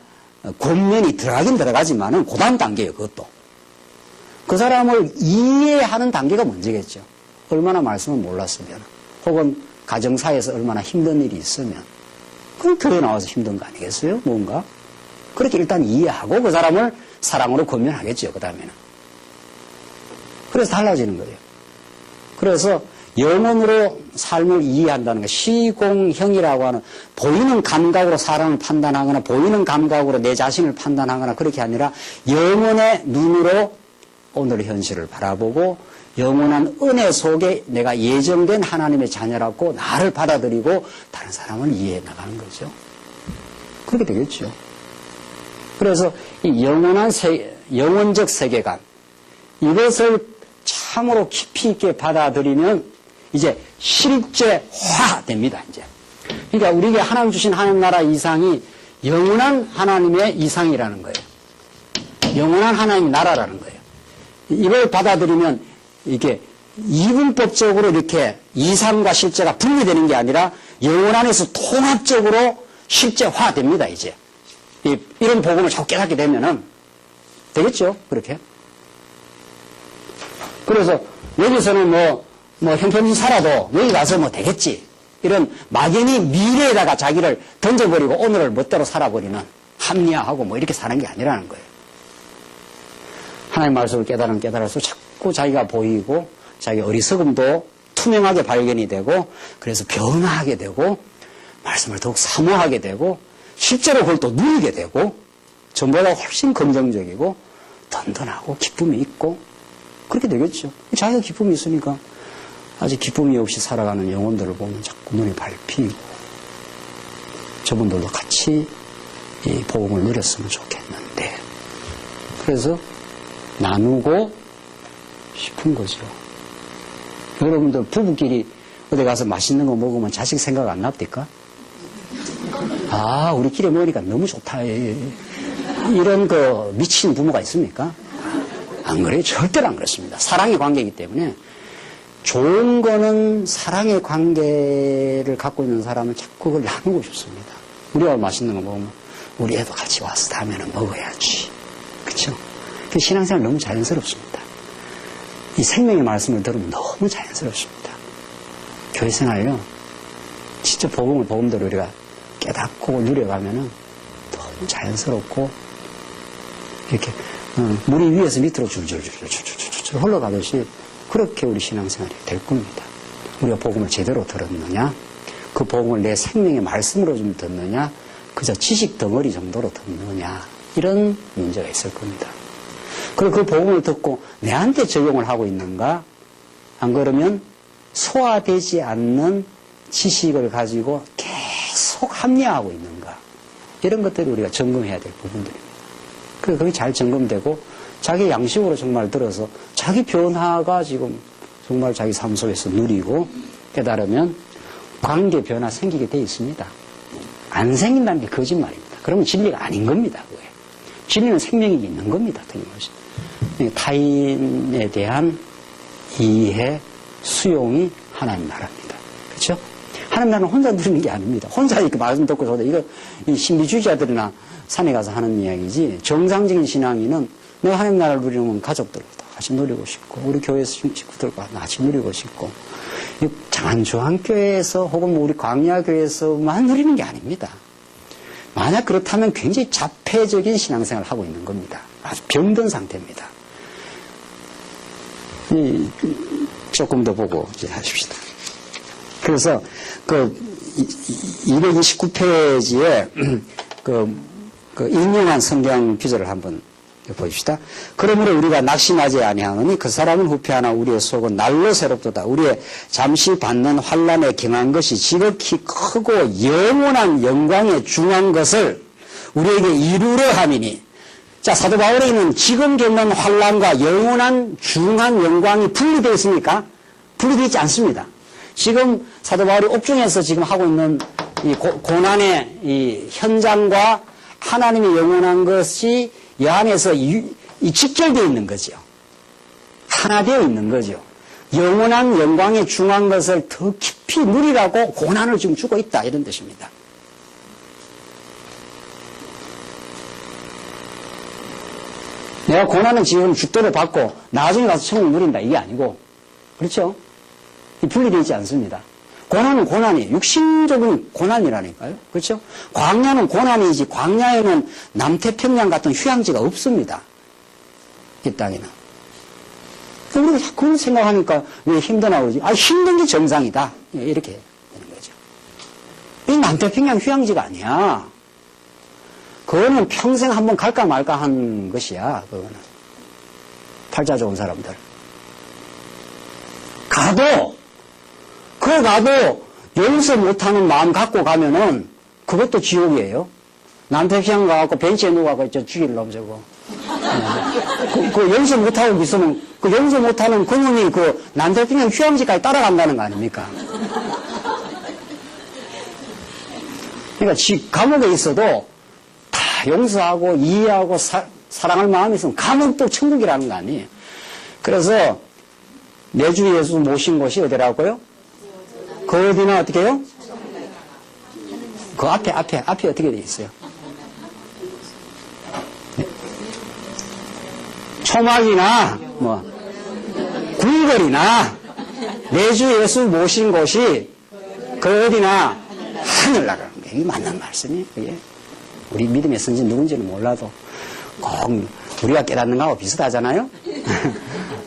권면이 들어가긴 들어가지만은 그 다음 단계예요, 그것도. 그 사람을 이해하는 단계가 먼저겠죠. 얼마나 말씀을 몰랐으면, 혹은 가정사에서 얼마나 힘든 일이 있으면, 그럼 교회 나와서 힘든 거 아니겠어요? 뭔가? 그렇게 일단 이해하고 그 사람을 사랑으로 권면하겠죠, 그 다음에는. 그래서 달라지는 거예요. 그래서 영혼으로 삶을 이해한다는 거, 시공형이라고 하는 보이는 감각으로 사람을 판단하거나 보이는 감각으로 내 자신을 판단하거나 그렇게 아니라 영혼의 눈으로 오늘의 현실을 바라보고 영원한 은혜 속에 내가 예정된 하나님의 자녀라고 나를 받아들이고 다른 사람을 이해해 나가는 거죠. 그렇게 되겠죠. 그래서 이 영혼적 세계관, 이것을 참으로 깊이 있게 받아들이면 이제 실제화 됩니다, 이제. 그러니까 우리에게 하나님 주신 하나님 나라 이상이 영원한 하나님의 이상이라는 거예요. 영원한 하나님의 나라라는 거예요. 이걸 받아들이면 이게 이분법적으로 이렇게 이상과 실제가 분리되는 게 아니라 영혼 안에서 통합적으로 실제화됩니다, 이제. 이런 복음을 자꾸 깨닫게 되면은 되겠죠, 그렇게. 그래서 여기서는 뭐 형편없이 살아도 여기 가서 뭐 되겠지. 이런 막연히 미래에다가 자기를 던져버리고 오늘을 멋대로 살아버리는 합리화하고 뭐 이렇게 사는 게 아니라는 거예요. 하나님의 말씀을 깨달을수록 자꾸 자기가 보이고 자기 어리석음도 투명하게 발견이 되고 그래서 변화하게 되고 말씀을 더욱 사모하게 되고 실제로 그걸 또 누리게 되고 전보다 훨씬 긍정적이고 든든하고 기쁨이 있고 그렇게 되겠죠. 자기가 기쁨이 있으니까 아직 기쁨이 없이 살아가는 영혼들을 보면 자꾸 눈이 밟히고 저분들도 같이 이 복음을 누렸으면 좋겠는데 그래서 나누고 싶은 거죠. 여러분들 부부끼리 어디 가서 맛있는 거 먹으면 자식 생각 안 납니까? 아, 우리끼리 먹으니까 너무 좋다. 이런 그 미친 부모가 있습니까? 안 그래요? 절대로 안 그렇습니다. 사랑의 관계이기 때문에 좋은 거는 사랑의 관계를 갖고 있는 사람은 자꾸 그걸 나누고 싶습니다. 우리가 맛있는 거 먹으면 우리 애도 같이 와서 다음에는 먹어야지. 그렇죠? 그 신앙생활 너무 자연스럽습니다. 이 생명의 말씀을 들으면 너무 자연스럽습니다. 교회 생활요, 진짜 복음을 복음대로 우리가 깨닫고 누려가면은 너무 자연스럽고 이렇게 물이 위에서 밑으로 줄줄줄줄줄줄 흘러가듯이 그렇게 우리 신앙생활이 될 겁니다. 우리가 복음을 제대로 들었느냐, 그 복음을 내 생명의 말씀으로 좀 듣느냐, 그저 지식 덩어리 정도로 듣느냐, 이런 문제가 있을 겁니다. 그리고 그 복음을 듣고 내한테 적용을 하고 있는가, 안 그러면 소화되지 않는 지식을 가지고 계속 합리화하고 있는가, 이런 것들을 우리가 점검해야 될 부분들입니다. 그래서 그게 잘 점검되고 자기 양식으로 정말 들어서 자기 변화가 지금 정말 자기 삶 속에서 누리고 깨달으면 관계 변화 생기게 돼 있습니다. 안 생긴다는 게 거짓말입니다. 그러면 진리가 아닌 겁니다. 그게. 진리는 생명이 있는 겁니다. 틀림없이. 타인에 대한 이해, 수용이 하나님 나라입니다. 그렇죠? 하나님 나라는 혼자 누리는 게 아닙니다. 혼자 이렇게 말씀 듣고 저도 이거 이 신비주의자들이나 산에 가서 하는 이야기지, 정상적인 신앙인은 내가 하나님 나라를 누리는 건 가족들과 같이 누리고 싶고 우리 교회 식구들과 같이 누리고 싶고 장안중앙교회에서 혹은 우리 광야교회에서만 누리는 게 아닙니다. 만약 그렇다면 굉장히 자폐적인 신앙생활을 하고 있는 겁니다. 아주 병든 상태입니다. 조금 더 보고 이제 하십시다. 그래서 그 229페이지에 그 인용한 성경 구절을 한번 보십시다. 그러므로 우리가 낙심하지 아니하노니 그 사람은 후패하나 우리의 속은 날로 새롭도다. 우리의 잠시 받는 환난에 경한 것이 지극히 크고 영원한 영광에 중한 것을 우리에게 이루려 함이니. 자, 사도 바울에게는 지금 겪는 환난과 영원한 중한 영광이 분리되어 있습니까? 분리되어 있지 않습니다. 지금 사도 바울이 옥중에서 지금 하고 있는 이 고난의 이 현장과 하나님의 영원한 것이 이 안에서 직결되어 있는 거죠. 하나 되어 있는 거죠. 영원한 영광에 중한 것을 더 깊이 누리라고 고난을 지금 주고 있다, 이런 뜻입니다. 내가 고난은 지금 죽도록 받고 나중에 가서 천국 누린다, 이게 아니고, 그렇죠? 분리되어 있지 않습니다. 고난은 고난이 육신적인 고난이라니까요. 그렇죠? 광야는 고난이지, 광야에는 남태평양 같은 휴양지가 없습니다. 이 땅에는. 우리가 그걸 생각하니까 왜 힘드나 그러지? 아, 힘든 게 정상이다. 이렇게 되는 거죠. 이 남태평양 휴양지가 아니야. 그거는 평생 한번 갈까 말까 한 것이야. 그거는. 팔자 좋은 사람들. 가도 용서 못하는 마음 갖고 가면은 그것도 지옥이에요. 남태평양 가갖고 벤치에 누워갖고 죽일 놈 저거. 그 용서 못하고 있으면 그 용서 못하는 그놈이 그 남태평양 휴양지까지 따라간다는 거 아닙니까? 그러니까 감옥에 있어도 다 용서하고 이해하고 사랑할 마음이 있으면 감옥도 천국이라는 거 아니에요. 그래서 내 주 예수 모신 곳이 어디라고요? 그 어디나 어떻게 해요? 그 앞에 어떻게 돼 있어요? 네. 초막이나 궁궐이나 내 주 예수 모신 곳이 그 어디나 하늘나라는 게 이게 맞는 말씀이에요. 그게 우리 믿음의 선진 누군지는 몰라도 꼭 우리가 깨닫는 거하고 비슷하잖아요.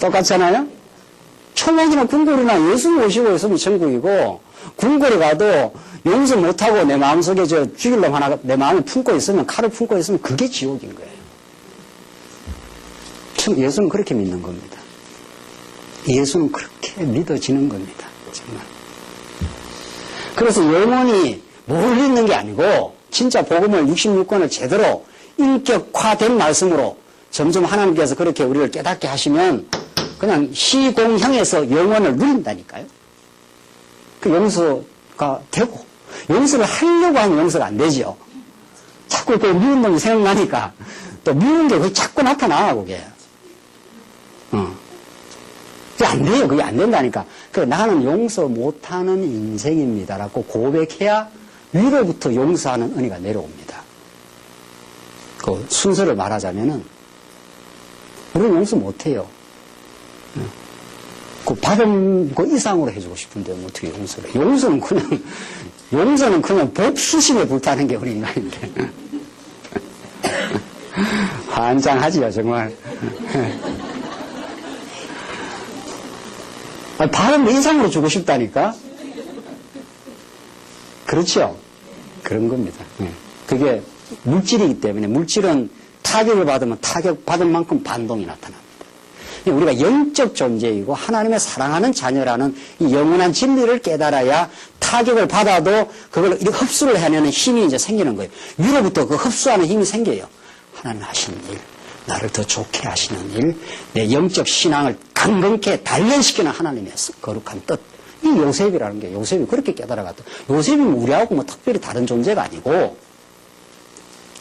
똑같잖아요. 초막이나 궁궐이나 예수 모시고 있으면 천국이고, 궁궐에 가도 용서 못하고 내 마음속에 죽일 놈 하나 내 마음에 품고 있으면, 칼을 품고 있으면 그게 지옥인 거예요. 예수는 그렇게 믿는 겁니다. 예수는 그렇게 믿어지는 겁니다. 정말. 그래서 영원히 뭘 믿는 게 아니고 진짜 복음을 66권을 제대로 인격화된 말씀으로 점점 하나님께서 그렇게 우리를 깨닫게 하시면 그냥 시공형에서 영원을 누린다니까요. 그 용서가 되고, 용서를 하려고 하면 용서가 안 되죠. 자꾸 그 미운 놈이 생각나니까 또 미운 게 그게 자꾸 나타나, 그게. 그게 안 돼요. 그게 안 된다니까. 나는 용서 못하는 인생입니다라고 고백해야 위로부터 용서하는 은혜가 내려옵니다. 그 순서를 말하자면은, 우리는 용서 못해요. 그 받은 그 이상으로 해주고 싶은데 어떻게 용서를 해. 용서는 그냥 복수심에 불타는 게 우리 인간인데. 환장하지요, 정말. 받은 이상으로 주고 싶다니까? 그렇죠? 그런 겁니다. 그게 물질이기 때문에 물질은 타격을 받으면 타격받은 만큼 반동이 나타납니다. 우리가 영적 존재이고 하나님의 사랑하는 자녀라는 이 영원한 진리를 깨달아야 타격을 받아도 그걸 흡수를 해내는 힘이 이제 생기는 거예요. 위로부터 그 흡수하는 힘이 생겨요. 하나님 하시는 일, 나를 더 좋게 하시는 일, 내 영적 신앙을 강건케 단련시키는 하나님의 거룩한 뜻. 이 요셉이라는 게 요셉이 그렇게 깨달아갔다. 요셉이 우리하고 뭐 특별히 다른 존재가 아니고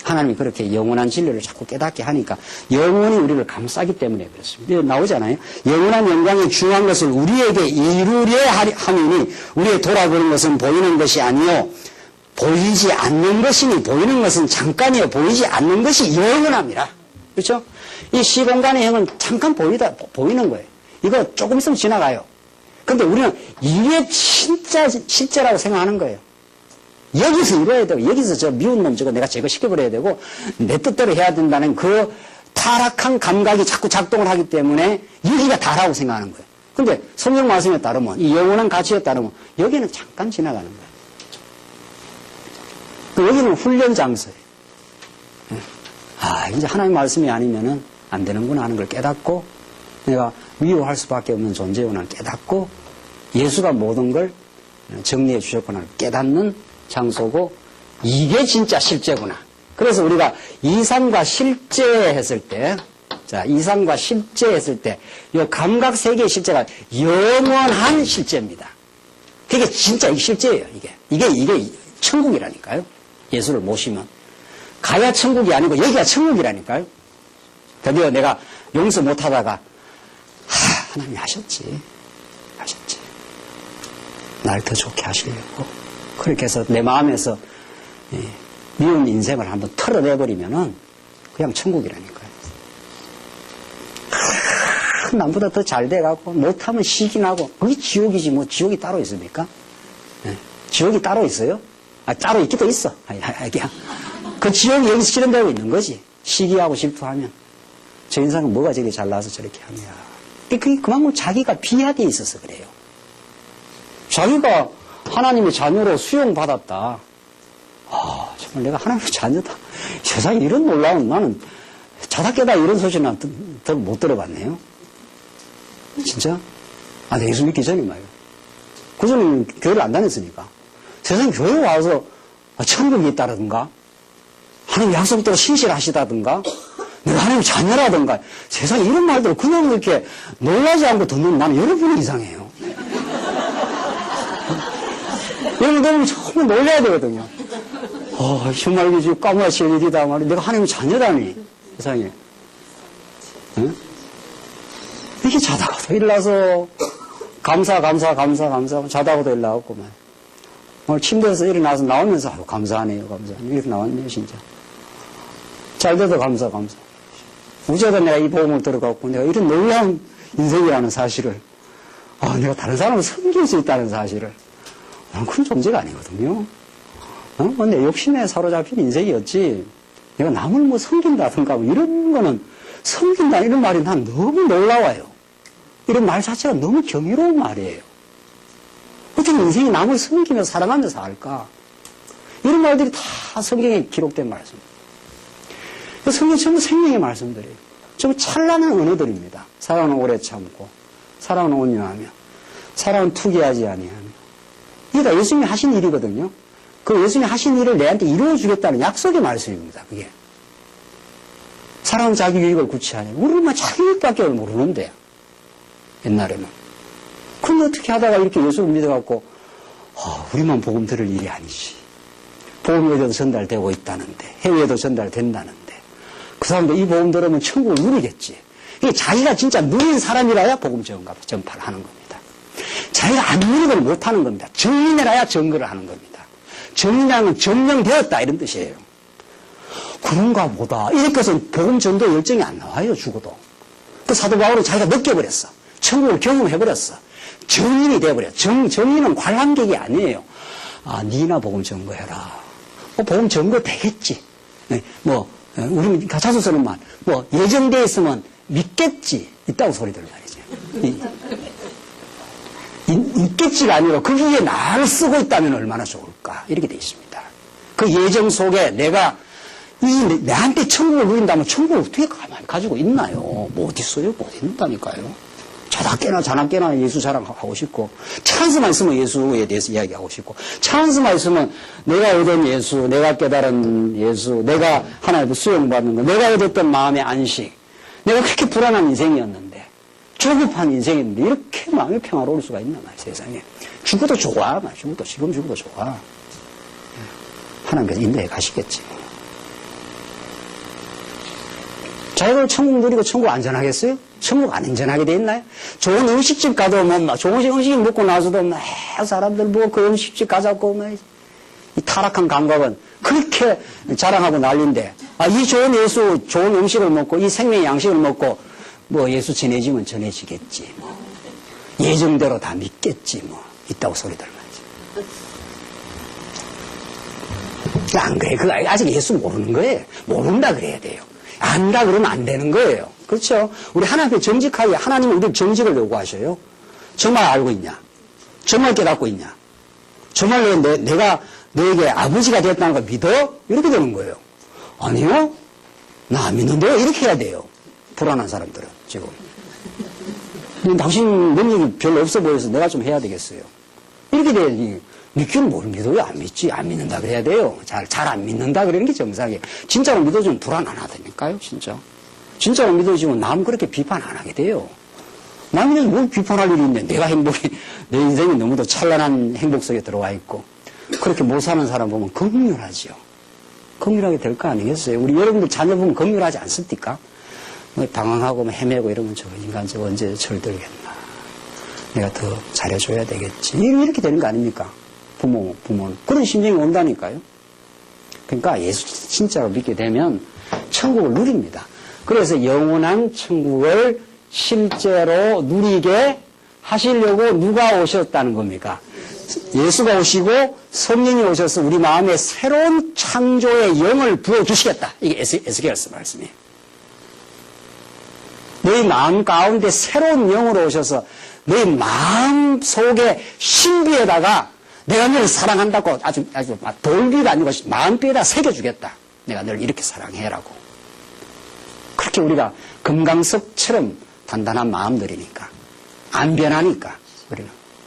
하나님이 그렇게 영원한 진리를 자꾸 깨닫게 하니까 영원히 우리를 감싸기 때문에 그렇습니다. 나오잖아요. 영원한 영광이 중요한 것을 우리에게 이루려 하느니 우리의 돌아보는 것은 보이는 것이 아니요 보이지 않는 것이니 보이는 것은 잠깐이요 보이지 않는 것이 영원합니다. 그렇죠? 이 시공간의 형은 잠깐 보이는 거예요. 이거 조금 있으면 지나가요. 근데 우리는 이게 진짜 실제라고 생각하는 거예요. 여기서 이뤄야 되고 여기서 저 미운 놈 저거 내가 제거시켜버려야 되고 내 뜻대로 해야 된다는 그 타락한 감각이 자꾸 작동을 하기 때문에 여기가 다라고 생각하는 거예요. 근데 성경 말씀에 따르면 이 영원한 가치에 따르면 여기는 잠깐 지나가는 거예요. 여기는 훈련 장소예요. 이제 하나님 말씀이 아니면은 안 되는구나 하는 걸 깨닫고 내가 위로할 수밖에 없는 존재구나 깨닫고 예수가 모든 걸 정리해 주셨구나 깨닫는 장소고 이게 진짜 실제구나. 그래서 우리가 이상과 실제 했을 때 이상과 실제 했을 때 이 감각 세계의 실제가 영원한 실제입니다. 그게 진짜 실제예요. 이게 천국이라니까요. 예수를 모시면 가야 천국이 아니고 여기가 천국이라니까요. 드디어 내가 용서 못하다가 하나님이 하셨지. 날 더 좋게 하시려고. 그렇게 해서 내 마음에서 미운 인생을 한번 털어내버리면은 그냥 천국이라니까요. 남보다 더 잘 돼가고 못하면 시기 나고 그게 지옥이지 뭐 지옥이 따로 있습니까? 지옥이 따로 있어요? 따로 있기도 있어. 그 지옥이 여기서 실현되고 있는 거지. 시기하고 질투하면 저 인상은 뭐가 저렇게 잘나서 저렇게 하냐. 그게 그만큼 자기가 비하게 있어서 그래요. 자기가 하나님의 자녀로 수용받았다. 정말 내가 하나님의 자녀다. 세상에 이런 놀라운 나는 자다 깨다 이런 소리는 더 못 들어봤네요. 진짜? 내가 예수 믿기 전에 말이에요. 그전에는 교회를 안 다녔으니까. 세상에 교회 와서 천국이 있다든가 하나님 약속대로 신실하시다든가 내가 하나님의 자녀라든가 세상에 이런 말들 그냥 이렇게 놀라지 않고 듣는 나는 여러분이 이상해요. 여러분 정말 놀라야 되거든요. 정말 이게 지금 까무라칠 일이다 말이야. 내가 하나님의 자녀라니 세상에. 응? 이렇게 자다가도 일어나서 감사 자다가도 일어나고 오늘 침대에서 일어나서 나오면서 감사하네요. 이렇게 나왔네요 진짜. 잘 돼도 감사. 어제도 내가 이 복음을 들어갖고 내가 이런 놀라운 인생이라는 사실을 내가 다른 사람을 섬길 수 있다는 사실을 그런 존재가 아니거든요. 근데 욕심에 사로잡힌 인생이었지 내가 남을 뭐 섬긴다든가 뭐 이런 거는 섬긴다 이런 말이 난 너무 놀라워요. 이런 말 자체가 너무 경이로운 말이에요. 어떻게 인생이 남을 섬기면서 사랑하면서 살까? 이런 말들이 다 성경에 기록된 말씀입니다. 성경 전부 생명의 말씀들이에요. 전부 찬란한 언어들입니다. 사랑은 오래 참고, 사랑은 온유하며, 사랑은 투기하지 아니하며. 이게 다 예수님이 하신 일이거든요. 그 예수님이 하신 일을 내한테 이루어주겠다는 약속의 말씀입니다. 그게. 사랑은 자기 유익을 구치하냐. 우리는 자기 유익밖에 모르는데. 옛날에는. 근데 어떻게 하다가 이렇게 예수를 믿어갖고, 우리만 복음 들을 일이 아니지. 복음이 어디도 전달되고 있다는데, 해외에도 전달된다는데, 그 사람도 이 복음 들으면 천국을 누리겠지. 이게 자기가 진짜 누린 사람이라야 복음 전파를 하는 겁니다. 자기가 안 누리고 못하는 겁니다. 정인해라야 증거를 하는 겁니다. 정인이라는 정령되었다 이런 뜻이에요. 그런가 보다. 이렇게 해서 복음 전도 열정이 안 나와요. 죽어도. 그 사도 바울은 자기가 느껴버렸어. 천국을 경험해버렸어. 정인이 돼버려. 정인은 관람객이 아니에요. 아, 니나 복음 전거해라. 복음 전거 되겠지. 우리 자주 쓰는 말, 예정되어 있으면 믿겠지. 있다고 소리들 말이죠. 있겠지가 아니라 거기에 나를 쓰고 있다면 얼마나 좋을까. 이렇게 되어 있습니다. 그 예정 속에 내한테 천국을 누린다면 천국을 어떻게 가지고 있나요? 뭐 어디 있어요? 못 있다니까요. 자나깨나 예수 자랑하고 싶고, 찬스만 있으면 예수에 대해서 이야기하고 싶고, 찬스만 있으면 내가 얻은 예수, 내가 깨달은 예수, 내가 하나님의 수용받는 거, 내가 얻었던 마음의 안식, 내가 그렇게 불안한 인생이었는데, 조급한 인생인데, 이렇게 마음이 평화로울 수가 있나 말이야, 세상에. 죽어도 좋아, 지금 죽어도 좋아. 하나님께서 인도해 가시겠지. 자기가 천국 누리고 천국 안전하겠어요? 천국 안 안전하게 돼 있나요? 좋은 음식집 가도 좋은 음식 먹고 나서도 사람들 그 음식집 가자고 이 타락한 감각은 그렇게 자랑하고 난리인데, 이 좋은 음식을 먹고 이 생명의 양식을 먹고 예수 전해지면 전해지겠지. 예정대로 다 믿겠지. 있다고 소리들 말이지. 안 그래. 그거 아직 예수 모르는 거예요. 모른다 그래야 돼요. 안다 그러면 안 되는 거예요. 그렇죠? 우리 하나님 앞에 정직하게, 하나님은 우리 정직을 요구하셔요. 정말 알고 있냐? 정말 깨닫고 있냐? 정말 내가 너에게 아버지가 됐다는 걸 믿어? 이렇게 되는 거예요. 아니요? 나 안 믿는데요? 이렇게 해야 돼요. 불안한 사람들은 지금. 당신 능력이 별로 없어 보여서 내가 좀 해야 되겠어요. 이렇게 돼야지. 믿기는 뭘 믿어요? 안 믿지. 안 믿는다 그래야 돼요. 잘 안 믿는다 그러는 게 정상이에요. 진짜로 믿어주면 불안 안 하다니까요, 진짜. 진짜로 믿어주면 남 그렇게 비판 안 하게 돼요. 남이 뭘 비판할 일이 있는데 내 인생이 너무도 찬란한 행복 속에 들어와 있고, 그렇게 못 사는 사람 보면 긍휼하지요. 긍휼하게 될 거 아니겠어요? 우리 여러분들 자녀 보면 긍휼하지 않습니까? 방황하고 헤매고 이러면 저 인간 저거 언제 철들겠나. 내가 더 잘해줘야 되겠지. 이렇게 되는 거 아닙니까? 부모는. 그런 심정이 온다니까요. 그러니까 예수 진짜로 믿게 되면 천국을 누립니다. 그래서 영원한 천국을 실제로 누리게 하시려고 누가 오셨다는 겁니까? 예수가 오시고 성령이 오셔서 우리 마음에 새로운 창조의 영을 부어주시겠다. 이게 에스겔서 말씀이에요. 너희 마음 가운데 새로운 영으로 오셔서 너희 마음 속의 신비에다가 내가 너를 사랑한다고 아주 돌비가 아니고 마음뼈에다 새겨주겠다. 내가 너를 이렇게 사랑해라고. 그렇게 우리가 금강석처럼 단단한 마음들이니까, 안 변하니까,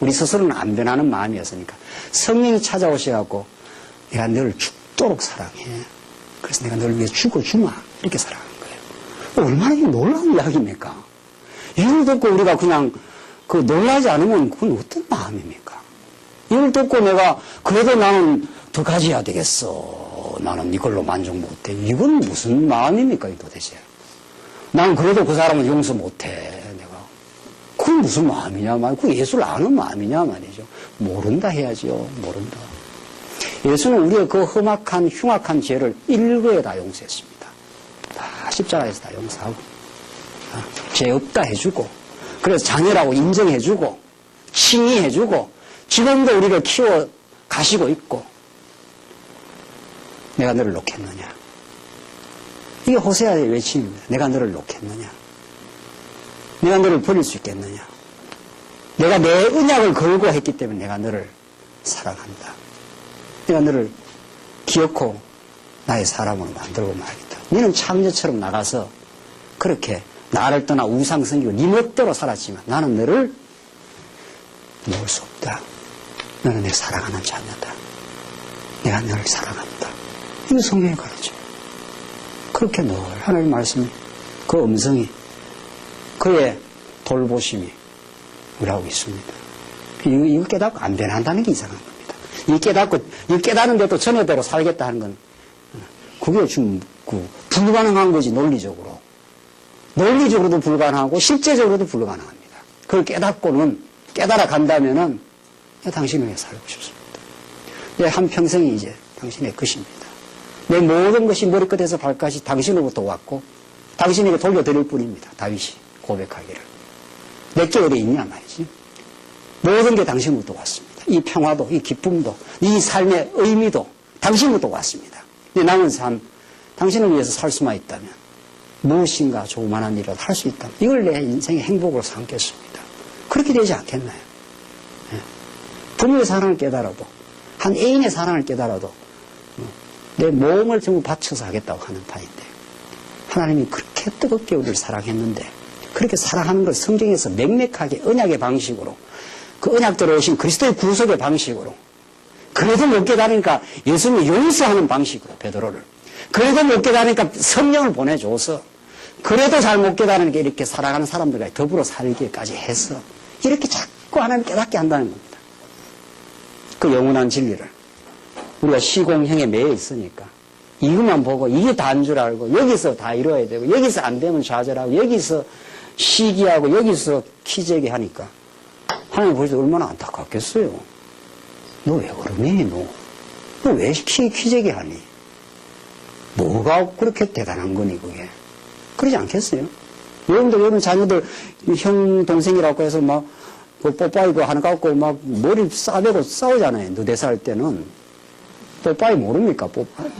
우리 스스로는 안 변하는 마음이었으니까 성령이 찾아오셔갖고 내가 너를 죽도록 사랑해. 그래서 내가 너를 위해 죽어주마. 이렇게 사랑하는 거예요. 얼마나 놀라운 이야기입니까? 이걸 듣고 우리가 그냥 놀라지 않으면 그건 어떤 마음입니까? 이걸 듣고 내가 그래도 나는 더 가져야 되겠어. 나는 이걸로 만족 못해. 이건 무슨 마음입니까, 도대체? 나는 그래도 그 사람은 용서 못해. 내가. 그건 무슨 마음이냐 말이야. 그 예수를 아는 마음이냐 말이죠. 모른다 해야지요. 모른다. 예수는 우리의 그 험악한 흉악한 죄를 일거에 다 용서했습니다. 다 십자가에서 다 용서하고, 죄 없다 해주고, 그래서 자녀라고 인정해주고, 칭의해주고, 지금도 우리를 키워 가시고 있고, 내가 너를 놓겠느냐. 이게 호세아의 외침입니다. 내가 너를 놓겠느냐. 내가 너를 버릴 수 있겠느냐. 내가 내 언약을 걸고 했기 때문에 내가 너를 사랑한다. 내가 너를 기억고 나의 사람으로 만들고 말겠다. 너는 창녀처럼 나가서 그렇게 나를 떠나 우상 섬기고 네 멋대로 살았지만 나는 너를 놓을 수 없다. 너는 내 사랑하는 자녀다. 내가 너를 사랑한다. 이게 성경에 가르쳐요. 그렇게 늘 하나님 말씀이, 그 음성이, 그의 돌보심이 우리하고 있습니다. 이거 깨닫고 안 변한다는 게 이상한 겁니다. 이 깨닫는데도 전에대로 살겠다 하는 건, 그게 지금 불가능한 거지, 논리적으로. 논리적으로도 불가능하고 실제적으로도 불가능합니다. 그걸 깨달아 간다면은 당신을 위해 살고 싶습니다. 내 한평생이 이제 당신의 것입니다. 내 모든 것이 머리끝에서 발까지 당신으로부터 왔고 당신에게 돌려드릴 뿐입니다. 다윗이 고백하기를. 내게 어디 있냐 말이지. 모든 게 당신으로부터 왔습니다. 이 평화도, 이 기쁨도, 이 삶의 의미도 당신으로부터 왔습니다. 내 남은 삶, 당신을 위해서 살 수만 있다면 무엇인가 조그만한 일이라도 할 수 있다면 이걸 내 인생의 행복으로 삼겠습니다. 그렇게 되지 않겠나요? 네. 부모의 사랑을 깨달아도 한 애인의 사랑을 깨달아도 내 몸을 전부 바쳐서 하겠다고 하는 판인데 하나님이 그렇게 뜨겁게 우리를 사랑했는데 그렇게 사랑하는 걸 성경에서 명백하게 언약의 방식으로 그 언약대로 오신 그리스도의 구속의 방식으로 그래도 못 깨달으니까 예수님이 용서하는 방식으로 베드로를 그래도 못 깨달으니까 성령을 보내줘서 그래도 잘 못 깨달으니까 이렇게 살아가는 사람들과 더불어 살기까지 해서 이렇게 자꾸 하나님 깨닫게 한다는 겁니다. 그 영원한 진리를 우리가 시공형에 매여 있으니까 이것만 보고 이게 다인 줄 알고 여기서 다 이루어야 되고 여기서 안 되면 좌절하고 여기서 시기하고 여기서 키재기 하니까 하나님 보시죠. 얼마나 안타깝겠어요. 너 왜 그러니 너 왜 키재기 하니? 뭐가 그렇게 대단한 거니 그게? 그러지 않겠어요? 여러분 자녀들 형 동생이라고 해서 막 뽀빠이고 하나 갖고 막 머리 싸대고 싸우잖아요. 너네 살 때는 뽀빠이 모릅니까? 뽀빠이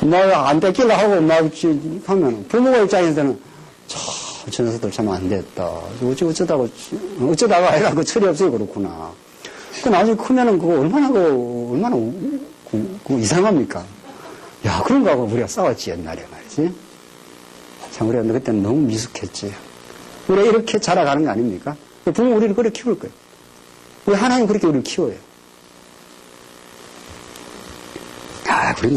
막 안 뺏기려 하고 막 하면 부모가 입장에서는 저 녀석들 참 안 됐다. 어쩌다가 해갖고 철이 없어요 그렇구나. 그 나중에 크면은 그거 얼마나 이상합니까? 야, 그런가 하고 우리가 싸웠지, 옛날에 말이지. 참, 우리가 그때는 너무 미숙했지. 우리가 이렇게 자라가는 거 아닙니까? 부모 우리를 그렇게 키울 거예요. 우리 하나님 그렇게 우리를 키워요. 아, 우리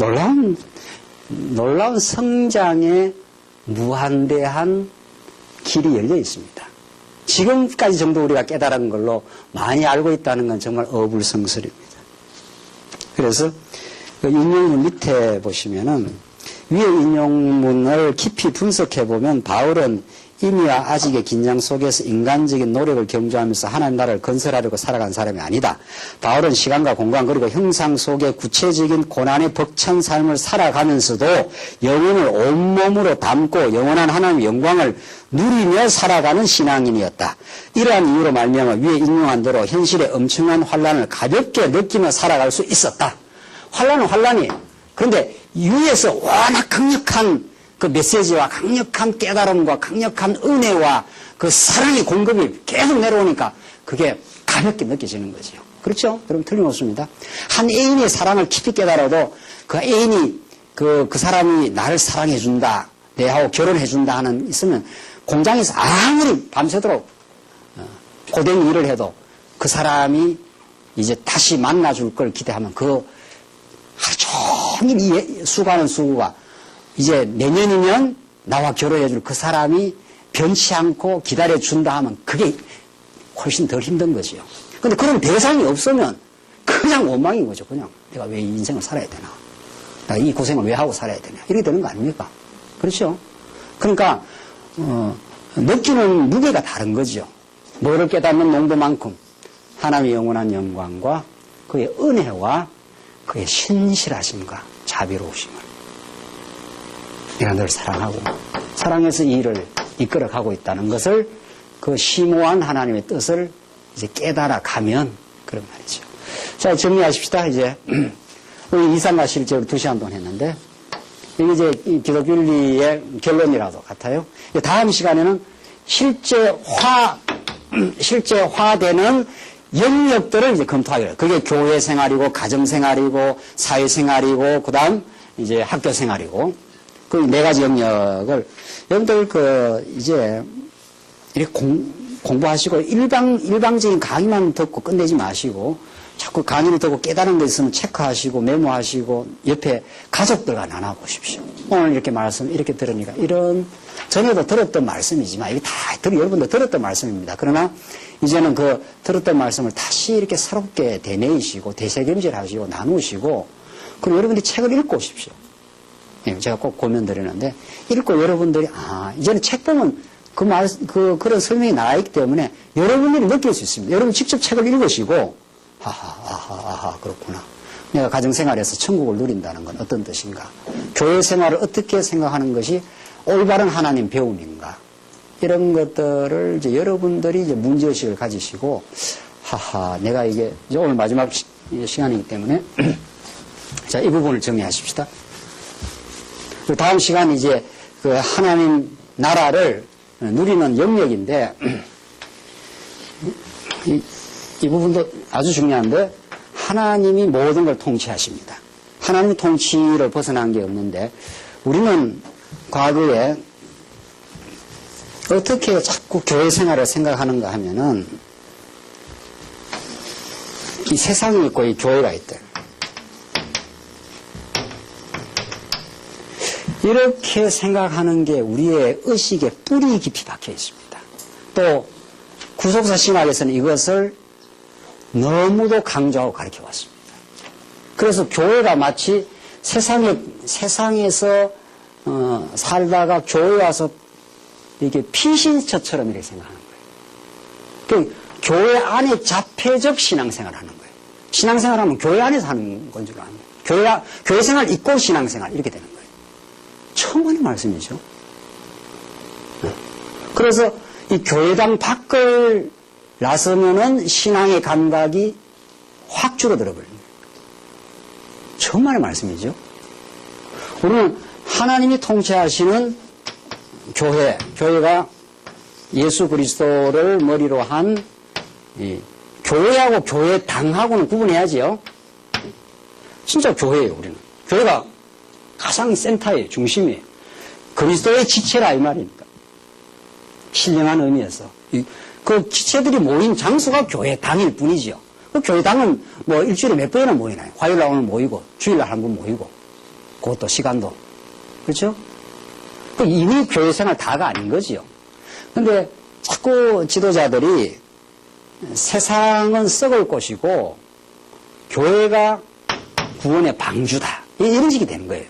놀라운 성장에 무한대한 길이 열려 있습니다. 지금까지 정도 우리가 깨달은 걸로 많이 알고 있다는 건 정말 어불성설입니다. 그래서 그 인용문 밑에 보시면은 위에 인용문을 깊이 분석해 보면 바울은 이미와 아직의 긴장 속에서 인간적인 노력을 경주하면서 하나님 나라를 건설하려고 살아간 사람이 아니다. 바울은 시간과 공간 그리고 형상 속의 구체적인 고난의 벅찬 삶을 살아가면서도 영혼을 온몸으로 담고 영원한 하나님의 영광을 누리며 살아가는 신앙인이었다. 이러한 이유로 말미암아 위에 인용한 대로 현실의 엄청난 환란을 가볍게 느끼며 살아갈 수 있었다. 환란은 환란이. 그런데 위에서 워낙 강력한 그 메시지와 강력한 깨달음과 강력한 은혜와 그 사랑의 공급이 계속 내려오니까 그게 가볍게 느껴지는 거죠. 그렇죠? 여러분 틀림없습니다. 한 애인의 사랑을 깊이 깨달아도 그 애인이 그 사람이 나를 사랑해준다, 내하고 결혼해준다 하는 있으면 공장에서 아무리 밤새도록 고된 일을 해도 그 사람이 이제 다시 만나줄 걸 기대하면 그 하루 종일 수고하는 수고가 이제 내년이면 나와 결혼해줄 그 사람이 변치 않고 기다려준다 하면 그게 훨씬 덜 힘든 거지요. 근데 그런 대상이 없으면 그냥 원망인 거죠. 그냥 내가 왜 이 인생을 살아야 되나? 내가 이 고생을 왜 하고 살아야 되나? 이렇게 되는 거 아닙니까? 그렇죠? 그러니까 느끼는 무게가 다른 거죠. 뭐를 깨닫는 농도만큼 하나님의 영원한 영광과 그의 은혜와 그의 신실하심과 자비로우심을 내가 널 사랑하고 사랑해서 이 일을 이끌어가고 있다는 것을 그 심오한 하나님의 뜻을 이제 깨달아 가면 그런 말이죠. 자, 정리하십시다. 이제 우리 이상과 실제로 2시간 동안 했는데 이게 이제 기독윤리의 결론이라도 같아요. 다음 시간에는 실제화되는 영역들을 이제 검토하기로 해요. 그게 교회 생활이고 가정 생활이고 사회 생활이고 그다음 이제 학교 생활이고 그 4가지 영역을 여러분들 이제 이렇게 공부하시고 일방적인 강의만 듣고 끝내지 마시고 자꾸 강의를 듣고 깨달은 거 있으면 체크하시고 메모하시고 옆에 가족들과 나눠보십시오. 오늘 이렇게 말씀 이렇게 들으니까 이런 전에도 들었던 말씀이지만 이게 다 여러분도 들었던 말씀입니다. 그러나 이제는 그 들었던 말씀을 다시 이렇게 새롭게 되뇌이시고 되새김질하시고 나누시고 그리고 여러분들이 책을 읽고 오십시오. 예, 제가 꼭 고면 드리는데, 읽고 여러분들이, 이제는 책 보면 그런 설명이 나와 있기 때문에 여러분들이 느낄 수 있습니다. 여러분 직접 책을 읽으시고, 그렇구나. 내가 가정생활에서 천국을 누린다는 건 어떤 뜻인가? 교회 생활을 어떻게 생각하는 것이 올바른 하나님 배움인가? 이런 것들을 이제 여러분들이 이제 문제의식을 가지시고, 내가 이제 오늘 마지막 시간이기 때문에, 자, 이 부분을 정리하십시다. 다음 시간 이제 그 하나님 나라를 누리는 영역인데, 이 부분도 아주 중요한데, 하나님이 모든 걸 통치하십니다. 하나님 통치를 벗어난 게 없는데, 우리는 과거에 어떻게 자꾸 교회 생활을 생각하는가 하면은, 이 세상이 있고 이 교회가 있다. 이렇게 생각하는 게 우리의 의식에 뿌리 깊이 박혀 있습니다. 또 구속사 신학에서는 이것을 너무도 강조하고 가르쳐 왔습니다. 그래서 교회가 마치 세상에서 살다가 교회 와서 이게 피신처처럼 이렇게 생각하는 거예요. 그 교회 안에 자폐적 신앙생활을 하는 거예요. 신앙생활하면 교회 안에서 하는 건 줄 압니다. 교회 생활 있고 신앙생활 이렇게 되는 거예요. 처음 하는 말씀이죠. 그래서 이 교회당 밖을 나서면은 신앙의 감각이 확 줄어들어 버립니다. 정말의 말씀이죠. 우리는 하나님이 통치하시는 교회가 예수 그리스도를 머리로 한 교회하고 교회당하고는 구분해야지요. 진짜 교회예요, 우리는. 교회가 가장 센터예요, 중심이에요. 그리스도의 지체라 이 말이니까. 신령한 의미에서. 그 지체들이 모인 장소가 교회당일 뿐이지요. 그 교회당은 뭐 일주일에 몇 번이나 모이나요? 화요일날 오늘 모이고, 주일날 한 번 모이고, 그것도 시간도. 그렇죠? 이미 교회 생활 다가 아닌 거지요. 근데 자꾸 지도자들이 세상은 썩을 것이고, 교회가 구원의 방주다. 이런 식이 되는 거예요.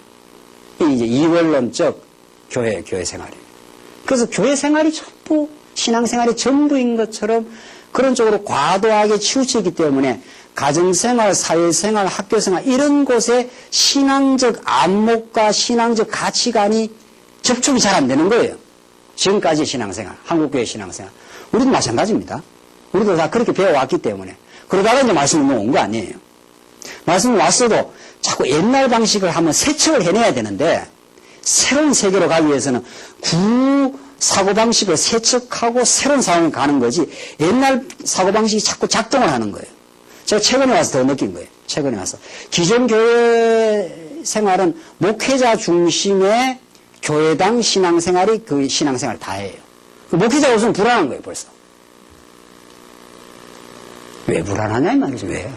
이제 이원론적 교회 생활이에요. 그래서 교회 생활이 전부, 신앙생활이 전부인 것처럼 그런 쪽으로 과도하게 치우치기 때문에 가정생활, 사회생활, 학교생활 이런 곳에 신앙적 안목과 신앙적 가치관이 접촉이 잘 안 되는 거예요. 지금까지 신앙생활, 한국교회 신앙생활. 우리도 마찬가지입니다. 우리도 다 그렇게 배워왔기 때문에. 그러다가 이제 말씀을 온 거 아니에요. 말씀을 왔어도 자꾸 옛날 방식을 한번 세척을 해내야 되는데 새로운 세계로 가기 위해서는 사고방식을 세척하고 새로운 상황을 가는 거지 옛날 사고방식이 자꾸 작동을 하는 거예요. 제가 최근에 와서 더 느낀 거예요. 최근에 와서. 기존 교회 생활은 목회자 중심의 교회당 신앙생활이 그 신앙생활 다예요. 목회자가 없으면 불안한 거예요, 벌써. 왜 불안하냐, 이 말이죠, 왜.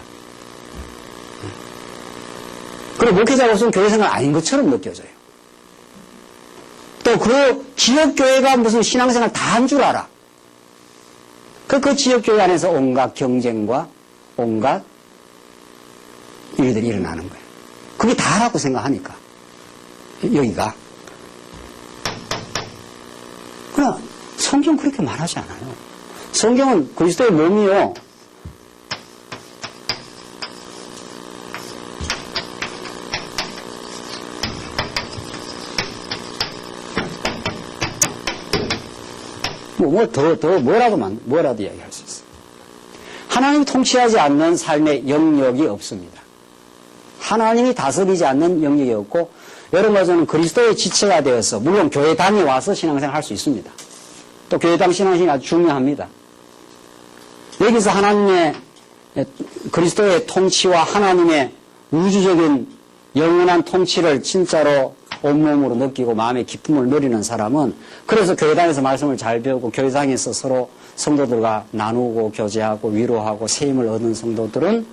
그리고 목회자가 없으면 교회생활 아닌 것처럼 느껴져요. 또 그 지역교회가 무슨 신앙생활 다 한 줄 알아. 그 지역교회 안에서 온갖 경쟁과 온갖 일들이 일어나는 거예요. 그게 다라고 생각하니까. 여기가. 그러나 성경 그렇게 말하지 않아요. 성경은 그리스도의 몸이요. 뭐라도 이야기할 수 있어요. 하나님이 통치하지 않는 삶의 영역이 없습니다. 하나님이 다스리지 않는 영역이 없고, 여러 가지는 그리스도의 지체가 되어서, 물론 교회당에 와서 신앙생활 할 수 있습니다. 또 교회당 신앙생활이 아주 중요합니다. 여기서 하나님의, 그리스도의 통치와 하나님의 우주적인 영원한 통치를 진짜로 온몸으로 느끼고 마음의 기쁨을 누리는 사람은, 그래서 교회당에서 말씀을 잘 배우고 교회당에서 서로 성도들과 나누고 교제하고 위로하고 세임을 얻은 성도들은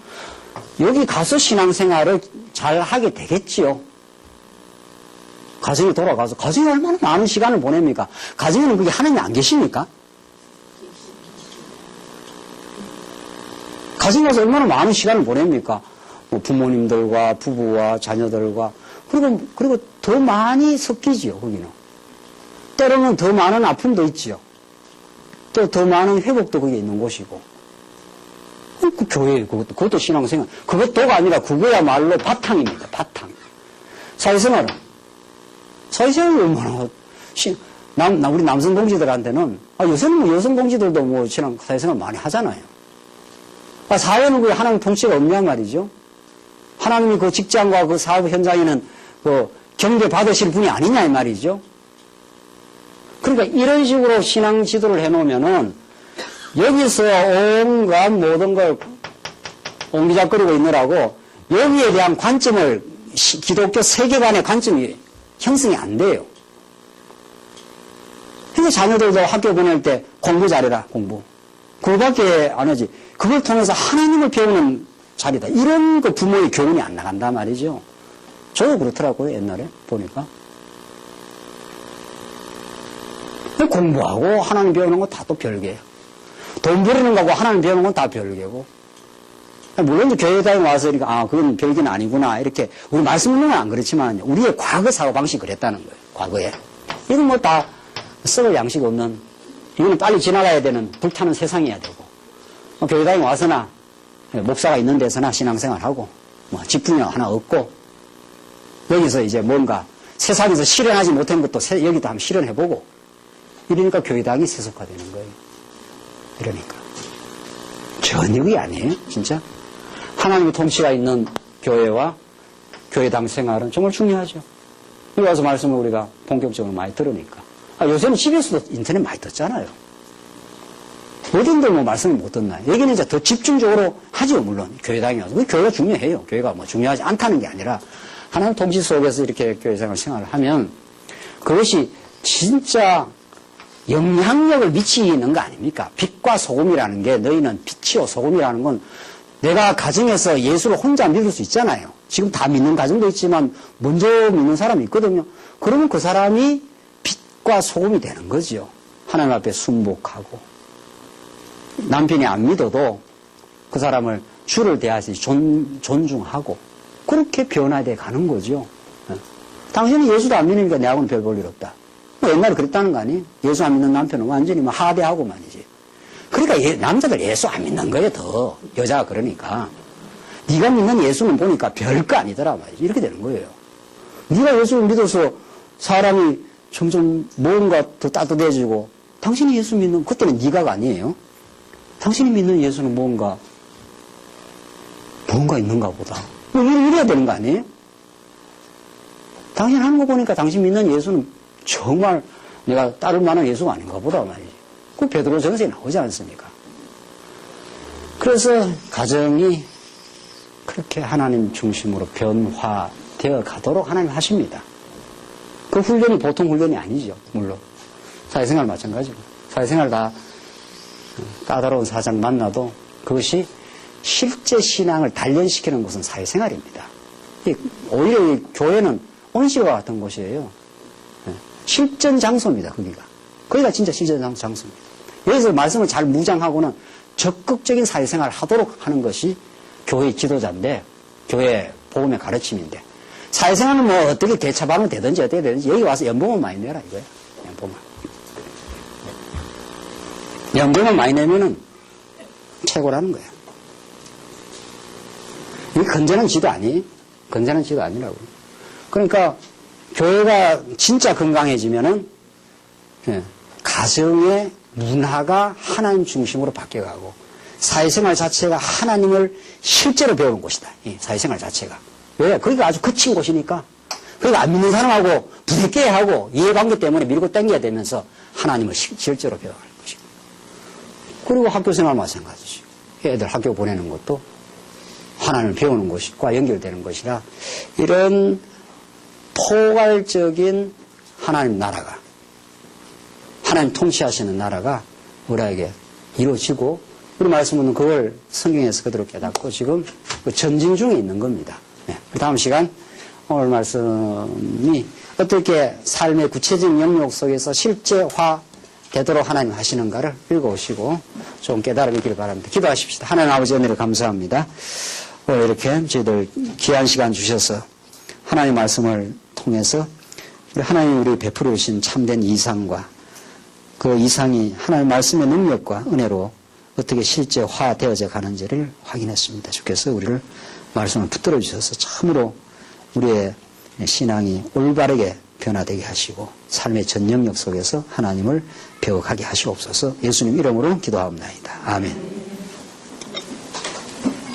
여기 가서 신앙생활을 잘 하게 되겠지요. 가정에 돌아가서 가정에 얼마나 많은 시간을 보냅니까? 가정에는 그게 하나님이 안 계십니까? 가정에 가서 얼마나 많은 시간을 보냅니까? 뭐 부모님들과 부부와 자녀들과 그리고 더 많이 섞이지요, 거기는. 때로는 더 많은 아픔도 있지요. 또 더 많은 회복도 거기에 있는 곳이고. 그 교회, 그것도 신앙생활. 그것도가 아니라 그거야말로 바탕입니다, 바탕. 사회생활은. 사회생활이 얼마나, 우리 남성 동지들한테는, 요새는 뭐 여성 동지들도 뭐 사회생활 많이 하잖아요. 사회는 그 하나님 통치가 없냐 말이죠. 하나님이 그 직장과 그 사업 현장에는 그 경계 받으실 분이 아니냐 이 말이죠. 그러니까 이런 식으로 신앙 지도를 해놓으면은 여기서 온갖 모든 걸 옹기작거리고 있느라고 여기에 대한 관점을 기독교 세계관의 관점이 형성이 안 돼요. 그래서 자녀들도 학교 보낼 때 공부 잘해라, 공부. 그거밖에 안 하지. 그걸 통해서 하나님을 배우는 자리다. 이런 그 부모의 교훈이 안 나간단 말이죠. 저도 그렇더라고요, 옛날에 보니까. 공부하고 하나님 배우는 건 다 또 별개예요. 돈 벌이는 거하고 하나님 배우는 건 다 별개고. 물론 이제 교회에 와서 그러니까 그건 별개는 아니구나 이렇게 우리 말씀은 안 그렇지만 우리의 과거 사고 방식이 그랬다는 거예요. 과거에. 이건 뭐 다 썩을 양식 없는, 이거는 빨리 지나가야 되는 불타는 세상이어야 되고, 교회 다니고 와서나 목사가 있는 데서나 신앙생활하고 집중력 하나 얻고 여기서 이제 뭔가 세상에서 실현하지 못한 것도 여기도 한번 실현해보고 이러니까 교회당이 세속화되는 거예요. 이러니까 전혀 그게 아니에요, 진짜. 하나님의 통치가 있는 교회와 교회당 생활은 정말 중요하죠. 여기 와서 말씀을 우리가 본격적으로 많이 들으니까. 요새는 집에서도 인터넷 많이 듣잖아요. 어딘데 뭐 말씀을 못 듣나요? 여기는 이제 더 집중적으로 하죠, 물론. 교회당이 와서. 교회가 중요해요. 교회가 뭐 중요하지 않다는 게 아니라 하나님 통치 속에서 이렇게 교회생활 생활을 하면 그것이 진짜 영향력을 미치는 거 아닙니까? 빛과 소금이라는 게, 너희는 빛이요 소금이라는 건 내가 가정에서 예수를 혼자 믿을 수 있잖아요. 지금 다 믿는 가정도 있지만 먼저 믿는 사람이 있거든요. 그러면 그 사람이 빛과 소금이 되는 거죠. 하나님 앞에 순복하고 남편이 안 믿어도 그 사람을 주를 대하시 존중하고 그렇게 변화돼 가는 거죠. 당신은 예수도 안 믿으니까 내하고는 별 볼 일 없다. 옛날에 그랬다는 거 아니에요? 예수 안 믿는 남편은 완전히 뭐 하대하고 말이지. 그러니까 남자들 예수 안 믿는 거예요, 더. 여자가 그러니까. 네가 믿는 예수는 보니까 별거 아니더라 말이지. 이렇게 되는 거예요. 네가 예수를 믿어서 사람이 점점 뭔가 더 따뜻해지고 당신이 예수 믿는, 그때는 네가가 아니에요. 당신이 믿는 예수는 뭔가 있는가 보다. 이래야 되는 거 아니에요? 당신 하는 거 보니까 당신 믿는 예수는 정말 내가 따를 만한 예수가 아닌가 보다 말이지. 그 베드로 전서에 나오지 않습니까? 그래서 가정이 그렇게 하나님 중심으로 변화되어 가도록 하나님 하십니다. 그 훈련이 보통 훈련이 아니죠, 물론. 사회생활 마찬가지고. 사회생활 다 까다로운 사장 만나도 그것이 실제 신앙을 단련시키는 것은 사회생활입니다. 오히려 이 교회는 온실과 같은 곳이에요. 실전 장소입니다, 거기가 진짜 실전 장소입니다. 여기서 말씀을 잘 무장하고는 적극적인 사회생활을 하도록 하는 것이 교회 지도자인데, 교회 복음의 가르침인데, 사회생활은 뭐 어떻게 개차반은 되든지 어떻게 되든지 여기 와서 연봉은 많이 내라 이거예요. 연봉을 많이 내면은 최고라는 거예요. 이게 건전한 지도 아니에요? 건전한 지도 아니라고. 그러니까 교회가 진짜 건강해지면은 가정의 문화가 하나님 중심으로 바뀌어가고 사회생활 자체가 하나님을 실제로 배우는 곳이다. 이 사회생활 자체가. 왜? 거기가 아주 거친 곳이니까. 그러니까 안 믿는 사람하고 부대껴하고 이해관계 때문에 밀고 당겨야 되면서 하나님을 실제로 배워가는 것이고. 그리고 학교생활 마찬가지죠. 애들 학교 보내는 것도 하나님을 배우는 것과 연결되는 것이라 이런 포괄적인 하나님 나라가, 하나님 통치하시는 나라가 우리에게 이루어지고, 우리 말씀은 그걸 성경에서 그대로 깨닫고 지금 전진 중에 있는 겁니다. 네. 다음 시간 오늘 말씀이 어떻게 삶의 구체적인 영역 속에서 실제화되도록 하나님 하시는가를 읽어오시고 좀 깨달음이 있기를 바랍니다. 기도하십시다. 하나님 아버지 은혜를 감사합니다. 오늘 이렇게 저희들 귀한 시간 주셔서 하나님 말씀을 통해서 우리 하나님이 우리 베풀어 주신 참된 이상과 그 이상이 하나님 말씀의 능력과 은혜로 어떻게 실제화되어져 가는지를 확인했습니다. 주께서 우리를 말씀을 붙들어 주셔서 참으로 우리의 신앙이 올바르게 변화되게 하시고 삶의 전 영역 속에서 하나님을 배워가게 하시옵소서. 예수님 이름으로 기도합니다. 아멘.